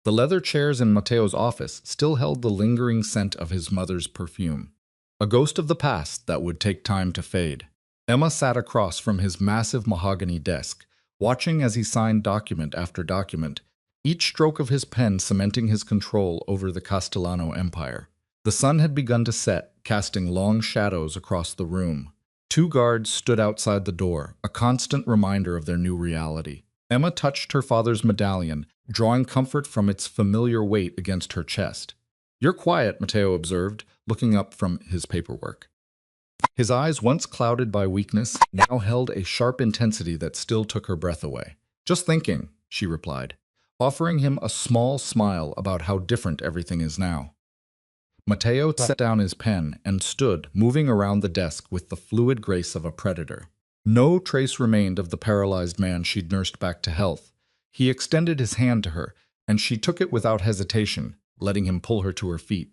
S1: The leather chairs in Matteo's office still held the lingering scent of his mother's perfume, a ghost of the past that would take time to fade. Emma sat across from his massive mahogany desk, watching as he signed document after document, each stroke of his pen cementing his control over the Castellano Empire. The sun had begun to set, casting long shadows across the room. 2 guards stood outside the door, a constant reminder of their new reality. Emma touched her father's medallion, drawing comfort from its familiar weight against her chest. "You're quiet," Matteo observed, looking up from his paperwork. His eyes, once clouded by weakness, now held a sharp intensity that still took her breath away. "Just thinking," she replied, offering him a small smile about how different everything is now. Matteo set down his pen and stood, moving around the desk with the fluid grace of a predator. No trace remained of the paralyzed man she'd nursed back to health. He extended his hand to her, and she took it without hesitation, letting him pull her to her feet.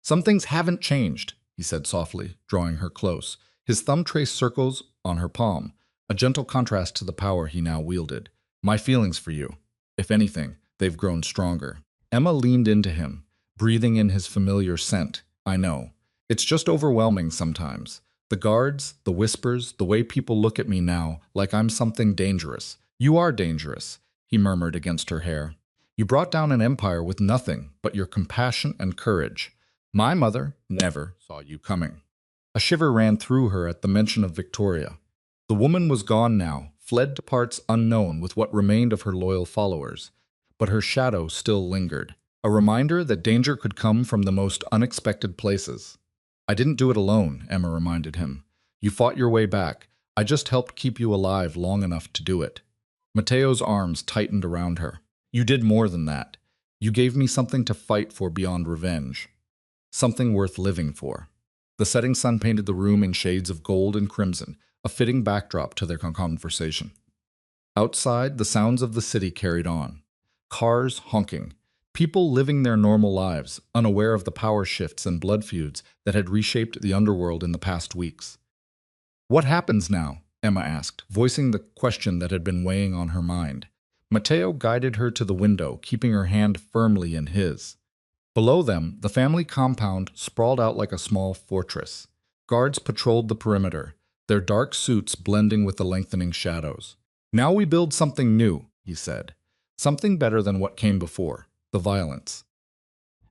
S1: "Some things haven't changed," he said softly, drawing her close. His thumb traced circles on her palm, a gentle contrast to the power he now wielded. "My feelings for you. If anything, they've grown stronger." Emma leaned into him, breathing in his familiar scent. "I know. It's just overwhelming sometimes. The guards, the whispers, the way people look at me now, like I'm something dangerous. You are dangerous," he murmured against her hair. You brought down an empire with nothing but your compassion and courage. My mother never saw you coming. A shiver ran through her at the mention of Victoria. The woman was gone now, fled to parts unknown with what remained of her loyal followers. But her shadow still lingered, a reminder that danger could come from the most unexpected places. I didn't do it alone, Emma reminded him. You fought your way back. I just helped keep you alive long enough to do it. Mateo's arms tightened around her. You did more than that. You gave me something to fight for beyond revenge. Something worth living for. The setting sun painted the room in shades of gold and crimson, a fitting backdrop to their conversation. Outside, the sounds of the city carried on. Cars honking. People living their normal lives, unaware of the power shifts and blood feuds that had reshaped the underworld in the past weeks. What happens now? Emma asked, voicing the question that had been weighing on her mind. Mateo guided her to the window, keeping her hand firmly in his. Below them, the family compound sprawled out like a small fortress. Guards patrolled the perimeter, their dark suits blending with the lengthening shadows. Now we build something new, he said. Something better than what came before, the violence.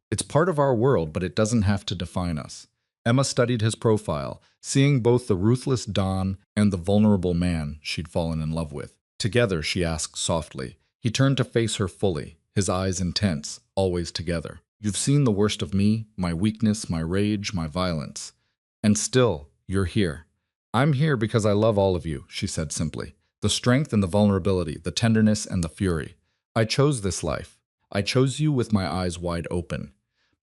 S1: It's part of our world, but it doesn't have to define us. Emma studied his profile, seeing both the ruthless Don and the vulnerable man she'd fallen in love with. Together, she asked softly. He turned to face her fully, his eyes intense, always together. You've seen the worst of me, my weakness, my rage, my violence. And still, you're here. I'm here because I love all of you, she said simply. The strength and the vulnerability, the tenderness and the fury. I chose this life. I chose you with my eyes wide open.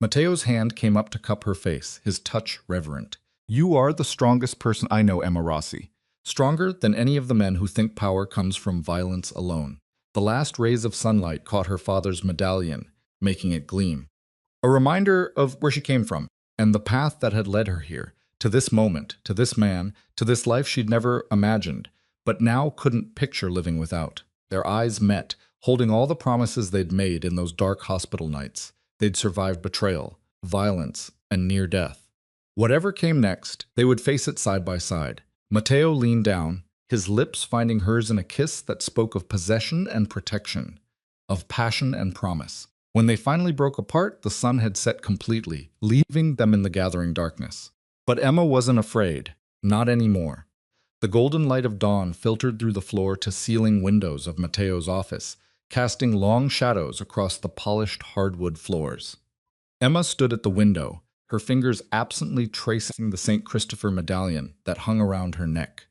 S1: Mateo's hand came up to cup her face, his touch reverent. You are the strongest person I know, Emma Rossi. Stronger than any of the men who think power comes from violence alone. The last rays of sunlight caught her father's medallion, making it gleam. A reminder of where she came from, and the path that had led her here, to this moment, to this man, to this life she'd never imagined, but now couldn't picture living without. Their eyes met, holding all the promises they'd made in those dark hospital nights. They'd survived betrayal, violence, and near death. Whatever came next, they would face it side by side. Mateo leaned down, his lips finding hers in a kiss that spoke of possession and protection, of passion and promise. When they finally broke apart, the sun had set completely, leaving them in the gathering darkness. But Emma wasn't afraid, not anymore. The golden light of dawn filtered through the floor-to-ceiling windows of Mateo's office, casting long shadows across the polished hardwood floors. Emma stood at the window, her fingers absently tracing the St. Christopher medallion that hung around her neck.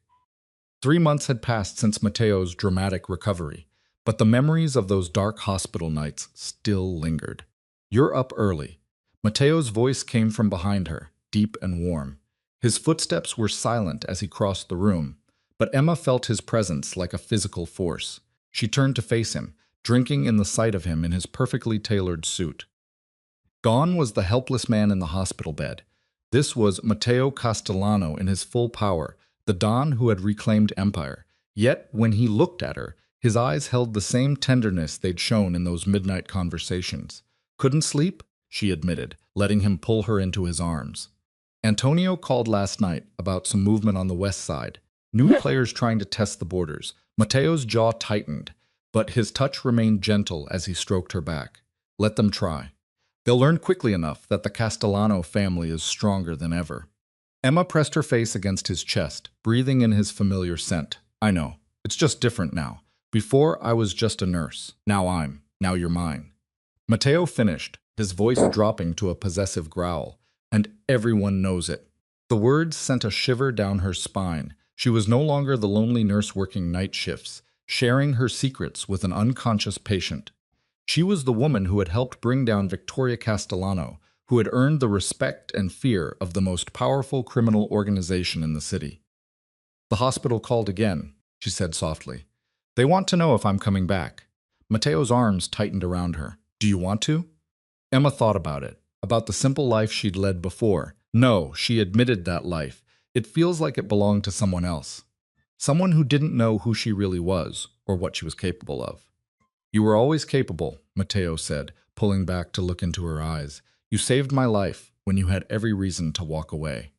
S1: 3 months had passed since Mateo's dramatic recovery, but the memories of those dark hospital nights still lingered. You're up early. Mateo's voice came from behind her, deep and warm. His footsteps were silent as he crossed the room, but Emma felt his presence like a physical force. She turned to face him, drinking in the sight of him in his perfectly tailored suit. Gone was the helpless man in the hospital bed. This was Mateo Castellano in his full power, the Don who had reclaimed empire. Yet, when he looked at her, his eyes held the same tenderness they'd shown in those midnight conversations. Couldn't sleep? She admitted, letting him pull her into his arms. Antonio called last night about some movement on the west side. New players trying to test the borders. Mateo's jaw tightened, but his touch remained gentle as he stroked her back. Let them try. They'll learn quickly enough that the Castellano family is stronger than ever. Emma pressed her face against his chest, breathing in his familiar scent. I know. It's just different now. Before, I was just a nurse. Now you're mine. Mateo finished, his voice dropping to a possessive growl. And everyone knows it. The words sent a shiver down her spine. She was no longer the lonely nurse working night shifts, sharing her secrets with an unconscious patient. She was the woman who had helped bring down Victoria Castellano, who had earned the respect and fear of the most powerful criminal organization in the city. The hospital called again, she said softly. They want to know if I'm coming back. Mateo's arms tightened around her. Do you want to? Emma thought about it. About the simple life she'd led before. No, she admitted that life. It feels like it belonged to someone else. Someone who didn't know who she really was, or what she was capable of. You were always capable, Mateo said, pulling back to look into her eyes. You saved my life when you had every reason to walk away.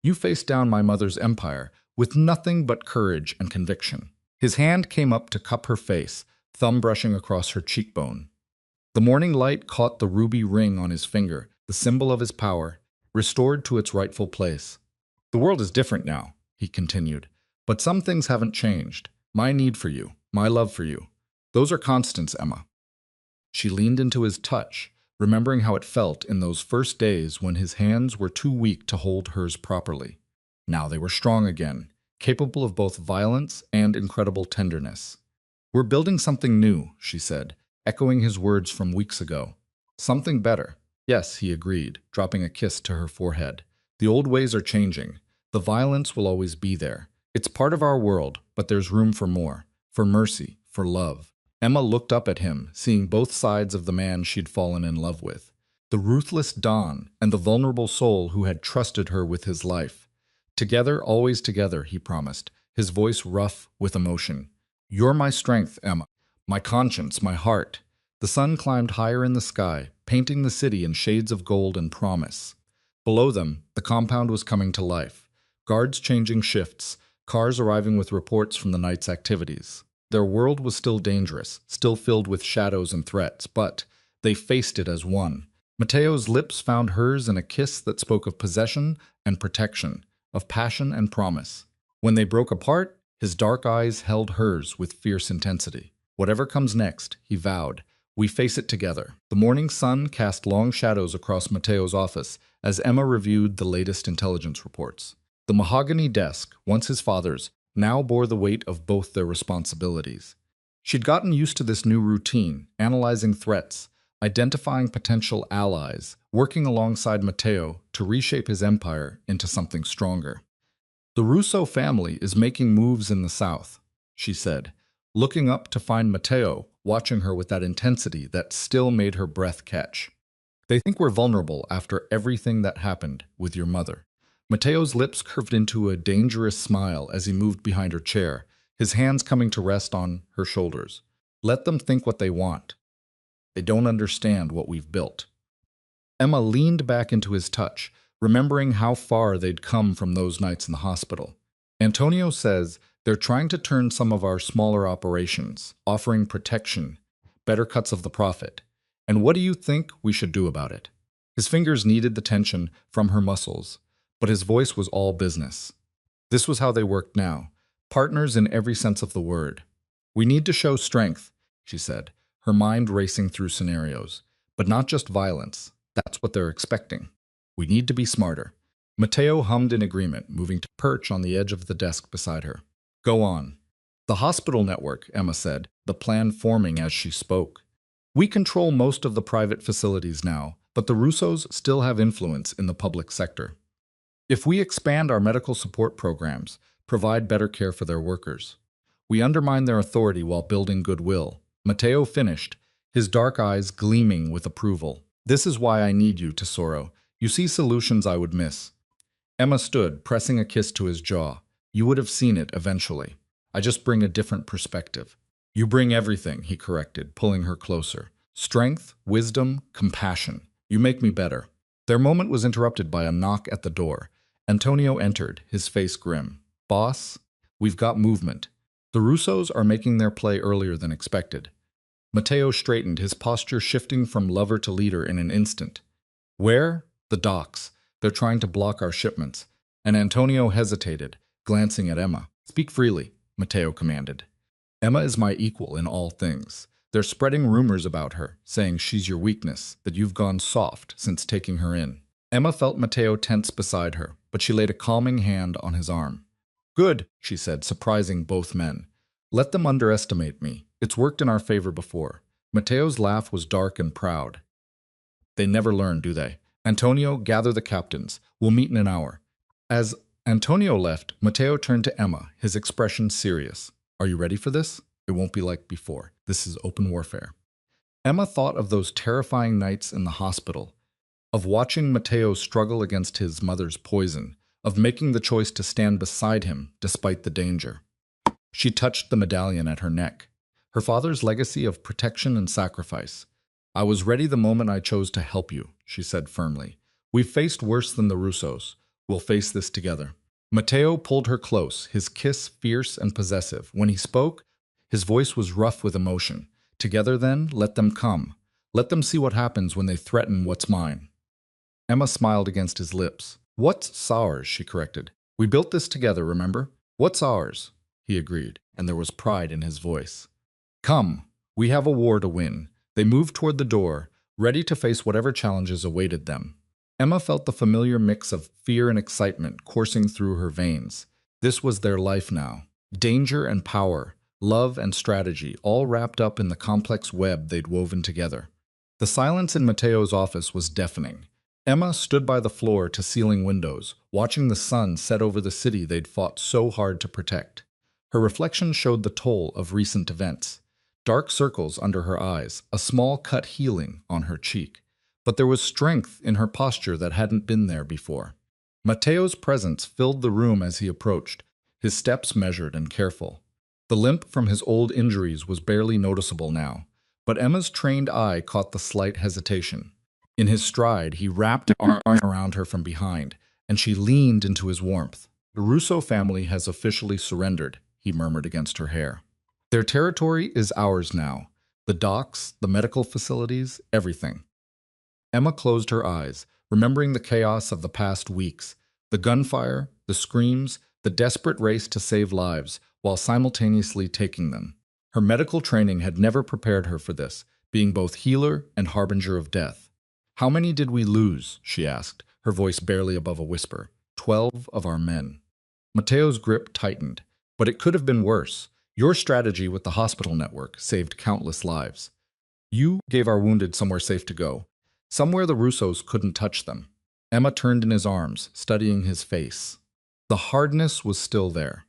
S1: You faced down my mother's empire with nothing but courage and conviction. His hand came up to cup her face, thumb brushing across her cheekbone. The morning light caught the ruby ring on his finger, the symbol of his power, restored to its rightful place. The world is different now, he continued, but some things haven't changed. My need for you, my love for you. Those are constants, Emma. She leaned into his touch, remembering how it felt in those first days when his hands were too weak to hold hers properly. Now they were strong again, capable of both violence and incredible tenderness. We're building something new, she said, echoing his words from weeks ago. Something better. Yes, he agreed, dropping a kiss to her forehead. The old ways are changing. The violence will always be there. It's part of our world, but there's room for more. For mercy, for love. Emma looked up at him, seeing both sides of the man she'd fallen in love with. The ruthless Don and the vulnerable soul who had trusted her with his life. Together, always together, he promised, his voice rough with emotion. You're my strength, Emma. My conscience, my heart. The sun climbed higher in the sky, painting the city in shades of gold and promise. Below them, the compound was coming to life. Guards changing shifts, cars arriving with reports from the night's activities. Their world was still dangerous, still filled with shadows and threats, but they faced it as one. Mateo's lips found hers in a kiss that spoke of possession and protection, of passion and promise. When they broke apart, his dark eyes held hers with fierce intensity. Whatever comes next, he vowed, we face it together. The morning sun cast long shadows across Mateo's office as Emma reviewed the latest intelligence reports. The mahogany desk, once his father's, now bore the weight of both their responsibilities. She'd gotten used to this new routine, analyzing threats, identifying potential allies, working alongside Mateo to reshape his empire into something stronger. The Russo family is making moves in the south, she said, looking up to find Mateo watching her with that intensity that still made her breath catch. They think we're vulnerable after everything that happened with your mother. Mateo's lips curved into a dangerous smile as he moved behind her chair, his hands coming to rest on her shoulders. Let them think what they want. They don't understand what we've built. Emma leaned back into his touch, remembering how far they'd come from those nights in the hospital. Antonio says they're trying to turn some of our smaller operations, offering protection, better cuts of the profit. And what do you think we should do about it? His fingers needed the tension from her muscles, but his voice was all business. This was how they worked now, partners in every sense of the word. We need to show strength, she said, her mind racing through scenarios, but not just violence. That's what they're expecting. We need to be smarter. Mateo hummed in agreement, moving to perch on the edge of the desk beside her. Go on. The hospital network, Emma said, the plan forming as she spoke. We control most of the private facilities now, but the Russos still have influence in the public sector. If we expand our medical support programs, provide better care for their workers, we undermine their authority while building goodwill. Mateo finished, his dark eyes gleaming with approval. This is why I need you, Tesoro. You see solutions I would miss. Emma stood, pressing a kiss to his jaw. You would have seen it eventually. I just bring a different perspective. You bring everything, he corrected, pulling her closer. Strength, wisdom, compassion. You make me better. Their moment was interrupted by a knock at the door. Antonio entered, his face grim. Boss, we've got movement. The Russos are making their play earlier than expected. Mateo straightened, his posture shifting from lover to leader in an instant. Where? The docks. They're trying to block our shipments. And Antonio hesitated, glancing at Emma. Speak freely, Mateo commanded. Emma is my equal in all things. They're spreading rumors about her, saying she's your weakness, that you've gone soft since taking her in. Emma felt Mateo tense beside her, but she laid a calming hand on his arm. Good, she said, surprising both men. Let them underestimate me. It's worked in our favor before. Mateo's laugh was dark and proud. They never learn, do they? Antonio, gather the captains. We'll meet in an hour. As Antonio left, Mateo turned to Emma, his expression serious. Are you ready for this? It won't be like before. This is open warfare. Emma thought of those terrifying nights in the hospital, of watching Mateo struggle against his mother's poison, of making the choice to stand beside him despite the danger. She touched the medallion at her neck, her father's legacy of protection and sacrifice. I was ready the moment I chose to help you, she said firmly. We've faced worse than the Russos. We'll face this together. Mateo pulled her close, his kiss fierce and possessive. When he spoke, his voice was rough with emotion. Together then, let them come. Let them see what happens when they threaten what's mine. Emma smiled against his lips. What's ours, she corrected. We built this together, remember? What's ours? He agreed, and there was pride in his voice. Come, we have a war to win. They moved toward the door, ready to face whatever challenges awaited them. Emma felt the familiar mix of fear and excitement coursing through her veins. This was their life now. Danger and power, love and strategy, all wrapped up in the complex web they'd woven together. The silence in Mateo's office was deafening. Emma stood by the floor-to-ceiling windows, watching the sun set over the city they'd fought so hard to protect. Her reflection showed the toll of recent events. Dark circles under her eyes, a small cut healing on her cheek. But there was strength in her posture that hadn't been there before. Mateo's presence filled the room as he approached, his steps measured and careful. The limp from his old injuries was barely noticeable now, but Emma's trained eye caught the slight hesitation. In his stride, he wrapped an arm around her from behind, and she leaned into his warmth. The Russo family has officially surrendered, he murmured against her hair. Their territory is ours now. The docks, the medical facilities, everything. Emma closed her eyes, remembering the chaos of the past weeks, the gunfire, the screams, the desperate race to save lives, while simultaneously taking them. Her medical training had never prepared her for this, being both healer and harbinger of death. How many did we lose? She asked, her voice barely above a whisper. 12 of our men. Mateo's grip tightened, but it could have been worse. Your strategy with the hospital network saved countless lives. You gave our wounded somewhere safe to go, somewhere the Russos couldn't touch them. Emma turned in his arms, studying his face. The hardness was still there,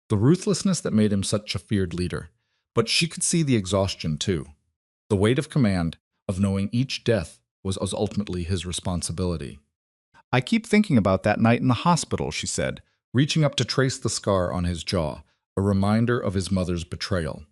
S1: the ruthlessness that made him such a feared leader. But she could see the exhaustion too. The weight of command, of knowing each death was ultimately his responsibility. I keep thinking about that night in the hospital, she said, reaching up to trace the scar on his jaw, a reminder of his mother's betrayal.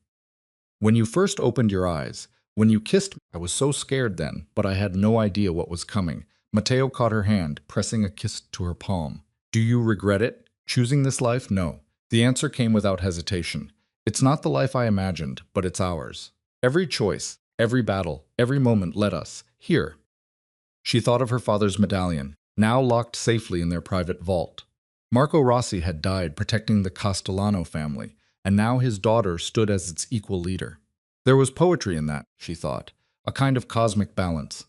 S1: When you first opened your eyes, when you kissed me, I was so scared then, but I had no idea what was coming. Mateo caught her hand, pressing a kiss to her palm. Do you regret it? Choosing this life? No. The answer came without hesitation. It's not the life I imagined, but it's ours. Every choice, every battle, every moment led us here. She thought of her father's medallion, now locked safely in their private vault. Marco Rossi had died protecting the Castellano family, and now his daughter stood as its equal leader. There was poetry in that, she thought, a kind of cosmic balance.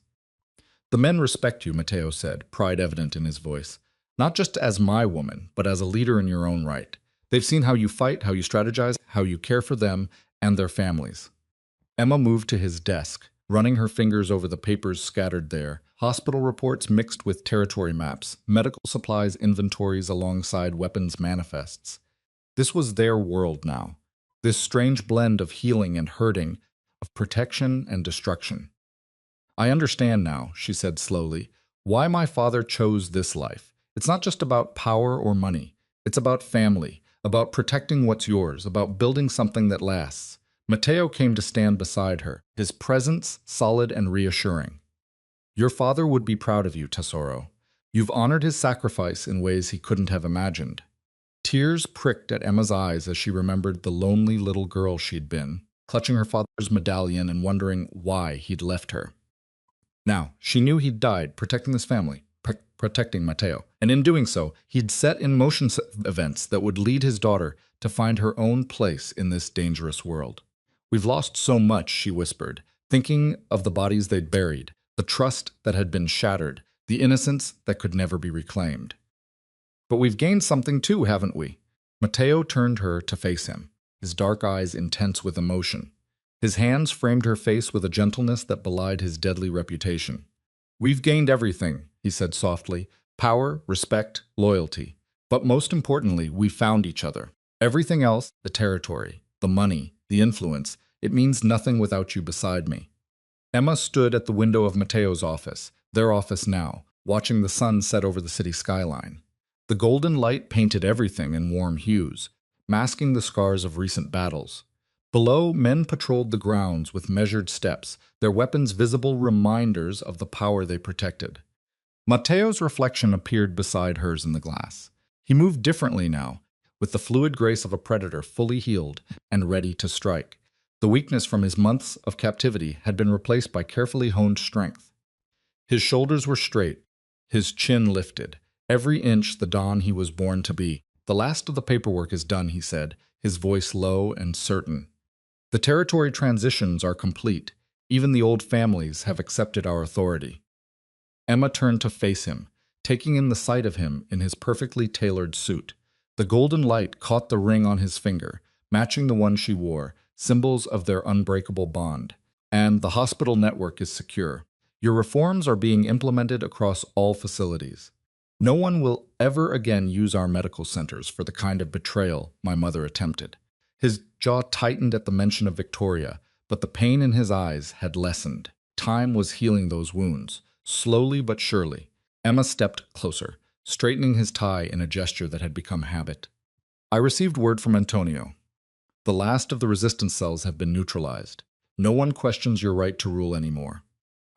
S1: The men respect you, Mateo said, pride evident in his voice. Not just as my woman, but as a leader in your own right. They've seen how you fight, how you strategize, how you care for them and their families. Emma moved to his desk, running her fingers over the papers scattered there, hospital reports mixed with territory maps, medical supplies inventories alongside weapons manifests. This was their world now, this strange blend of healing and hurting, of protection and destruction. I understand now, she said slowly, why my father chose this life. It's not just about power or money. It's about family, about protecting what's yours, about building something that lasts. Mateo came to stand beside her, his presence solid and reassuring. Your father would be proud of you, Tesoro. You've honored his sacrifice in ways he couldn't have imagined. Tears pricked at Emma's eyes as she remembered the lonely little girl she'd been, clutching her father's medallion and wondering why he'd left her. Now, she knew he'd died protecting this family, protecting Mateo, and in doing so, he'd set in motion events that would lead his daughter to find her own place in this dangerous world. We've lost so much, she whispered, thinking of the bodies they'd buried, the trust that had been shattered, the innocence that could never be reclaimed. But we've gained something too, haven't we? Mateo turned her to face him, his dark eyes intense with emotion. His hands framed her face with a gentleness that belied his deadly reputation. We've gained everything, he said softly, power, respect, loyalty. But most importantly, we found each other. Everything else, the territory, the money, the influence, it means nothing without you beside me. Emma stood at the window of Mateo's office, their office now, watching the sun set over the city skyline. The golden light painted everything in warm hues, masking the scars of recent battles. Below, men patrolled the grounds with measured steps, their weapons visible reminders of the power they protected. Mateo's reflection appeared beside hers in the glass. He moved differently now, with the fluid grace of a predator fully healed and ready to strike. The weakness from his months of captivity had been replaced by carefully honed strength. His shoulders were straight, his chin lifted, every inch the Don he was born to be. The last of the paperwork is done, he said, his voice low and certain. The territory transitions are complete. Even the old families have accepted our authority. Emma turned to face him, taking in the sight of him in his perfectly tailored suit. The golden light caught the ring on his finger, matching the one she wore, symbols of their unbreakable bond. And the hospital network is secure. Your reforms are being implemented across all facilities. No one will ever again use our medical centers for the kind of betrayal my mother attempted. His jaw tightened at the mention of Victoria, but the pain in his eyes had lessened. Time was healing those wounds, slowly but surely. Emma stepped closer, straightening his tie in a gesture that had become habit. I received word from Antonio. The last of the resistance cells have been neutralized. No one questions your right to rule anymore.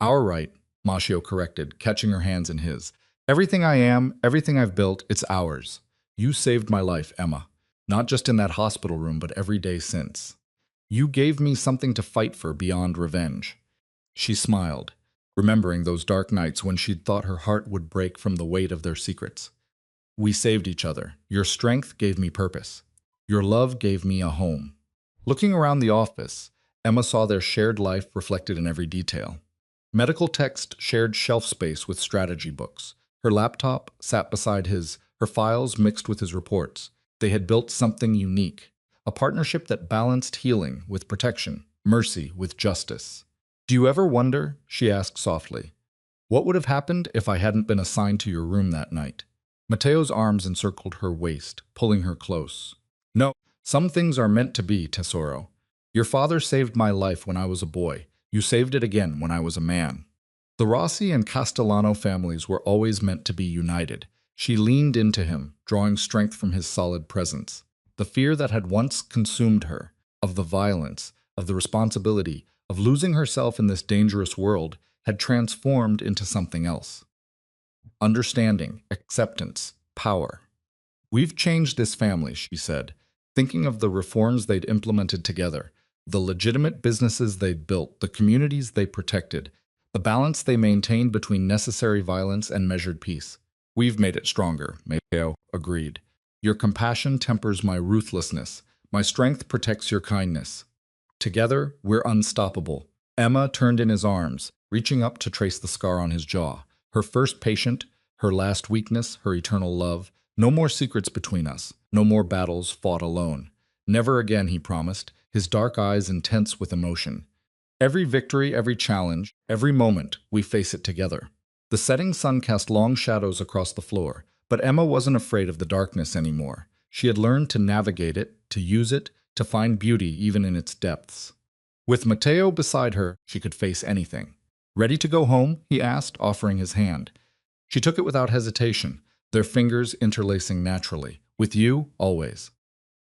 S1: Our right, Machio corrected, catching her hands in his. Everything I am, everything I've built, it's ours. You saved my life, Emma. Not just in that hospital room, but every day since. You gave me something to fight for beyond revenge. She smiled, remembering those dark nights when she'd thought her heart would break from the weight of their secrets. We saved each other. Your strength gave me purpose. Your love gave me a home. Looking around the office, Emma saw their shared life reflected in every detail. Medical text shared shelf space with strategy books. Her laptop sat beside his, her files mixed with his reports. They had built something unique, a partnership that balanced healing with protection, mercy with justice. Do you ever wonder, she asked softly, what would have happened if I hadn't been assigned to your room that night? Mateo's arms encircled her waist, pulling her close. No, some things are meant to be, Tesoro. Your father saved my life when I was a boy. You saved it again when I was a man. The Rossi and Castellano families were always meant to be united. She leaned into him, drawing strength from his solid presence. The fear that had once consumed her, of the violence, of the responsibility, of losing herself in this dangerous world, had transformed into something else. Understanding, acceptance, power. We've changed this family, she said, thinking of the reforms they'd implemented together, the legitimate businesses they'd built, the communities they protected, the balance they maintained between necessary violence and measured peace. We've made it stronger, Mateo agreed. Your compassion tempers my ruthlessness. My strength protects your kindness. Together, we're unstoppable. Emma turned in his arms, reaching up to trace the scar on his jaw. Her first patient, her last weakness, her eternal love. No more secrets between us. No more battles fought alone. Never again, he promised, his dark eyes intense with emotion. Every victory, every challenge, every moment, we face it together. The setting sun cast long shadows across the floor, but Emma wasn't afraid of the darkness anymore. She had learned to navigate it, to use it, to find beauty even in its depths. With Mateo beside her, she could face anything. Ready to go home? He asked, offering his hand. She took it without hesitation, their fingers interlacing naturally. With you, always.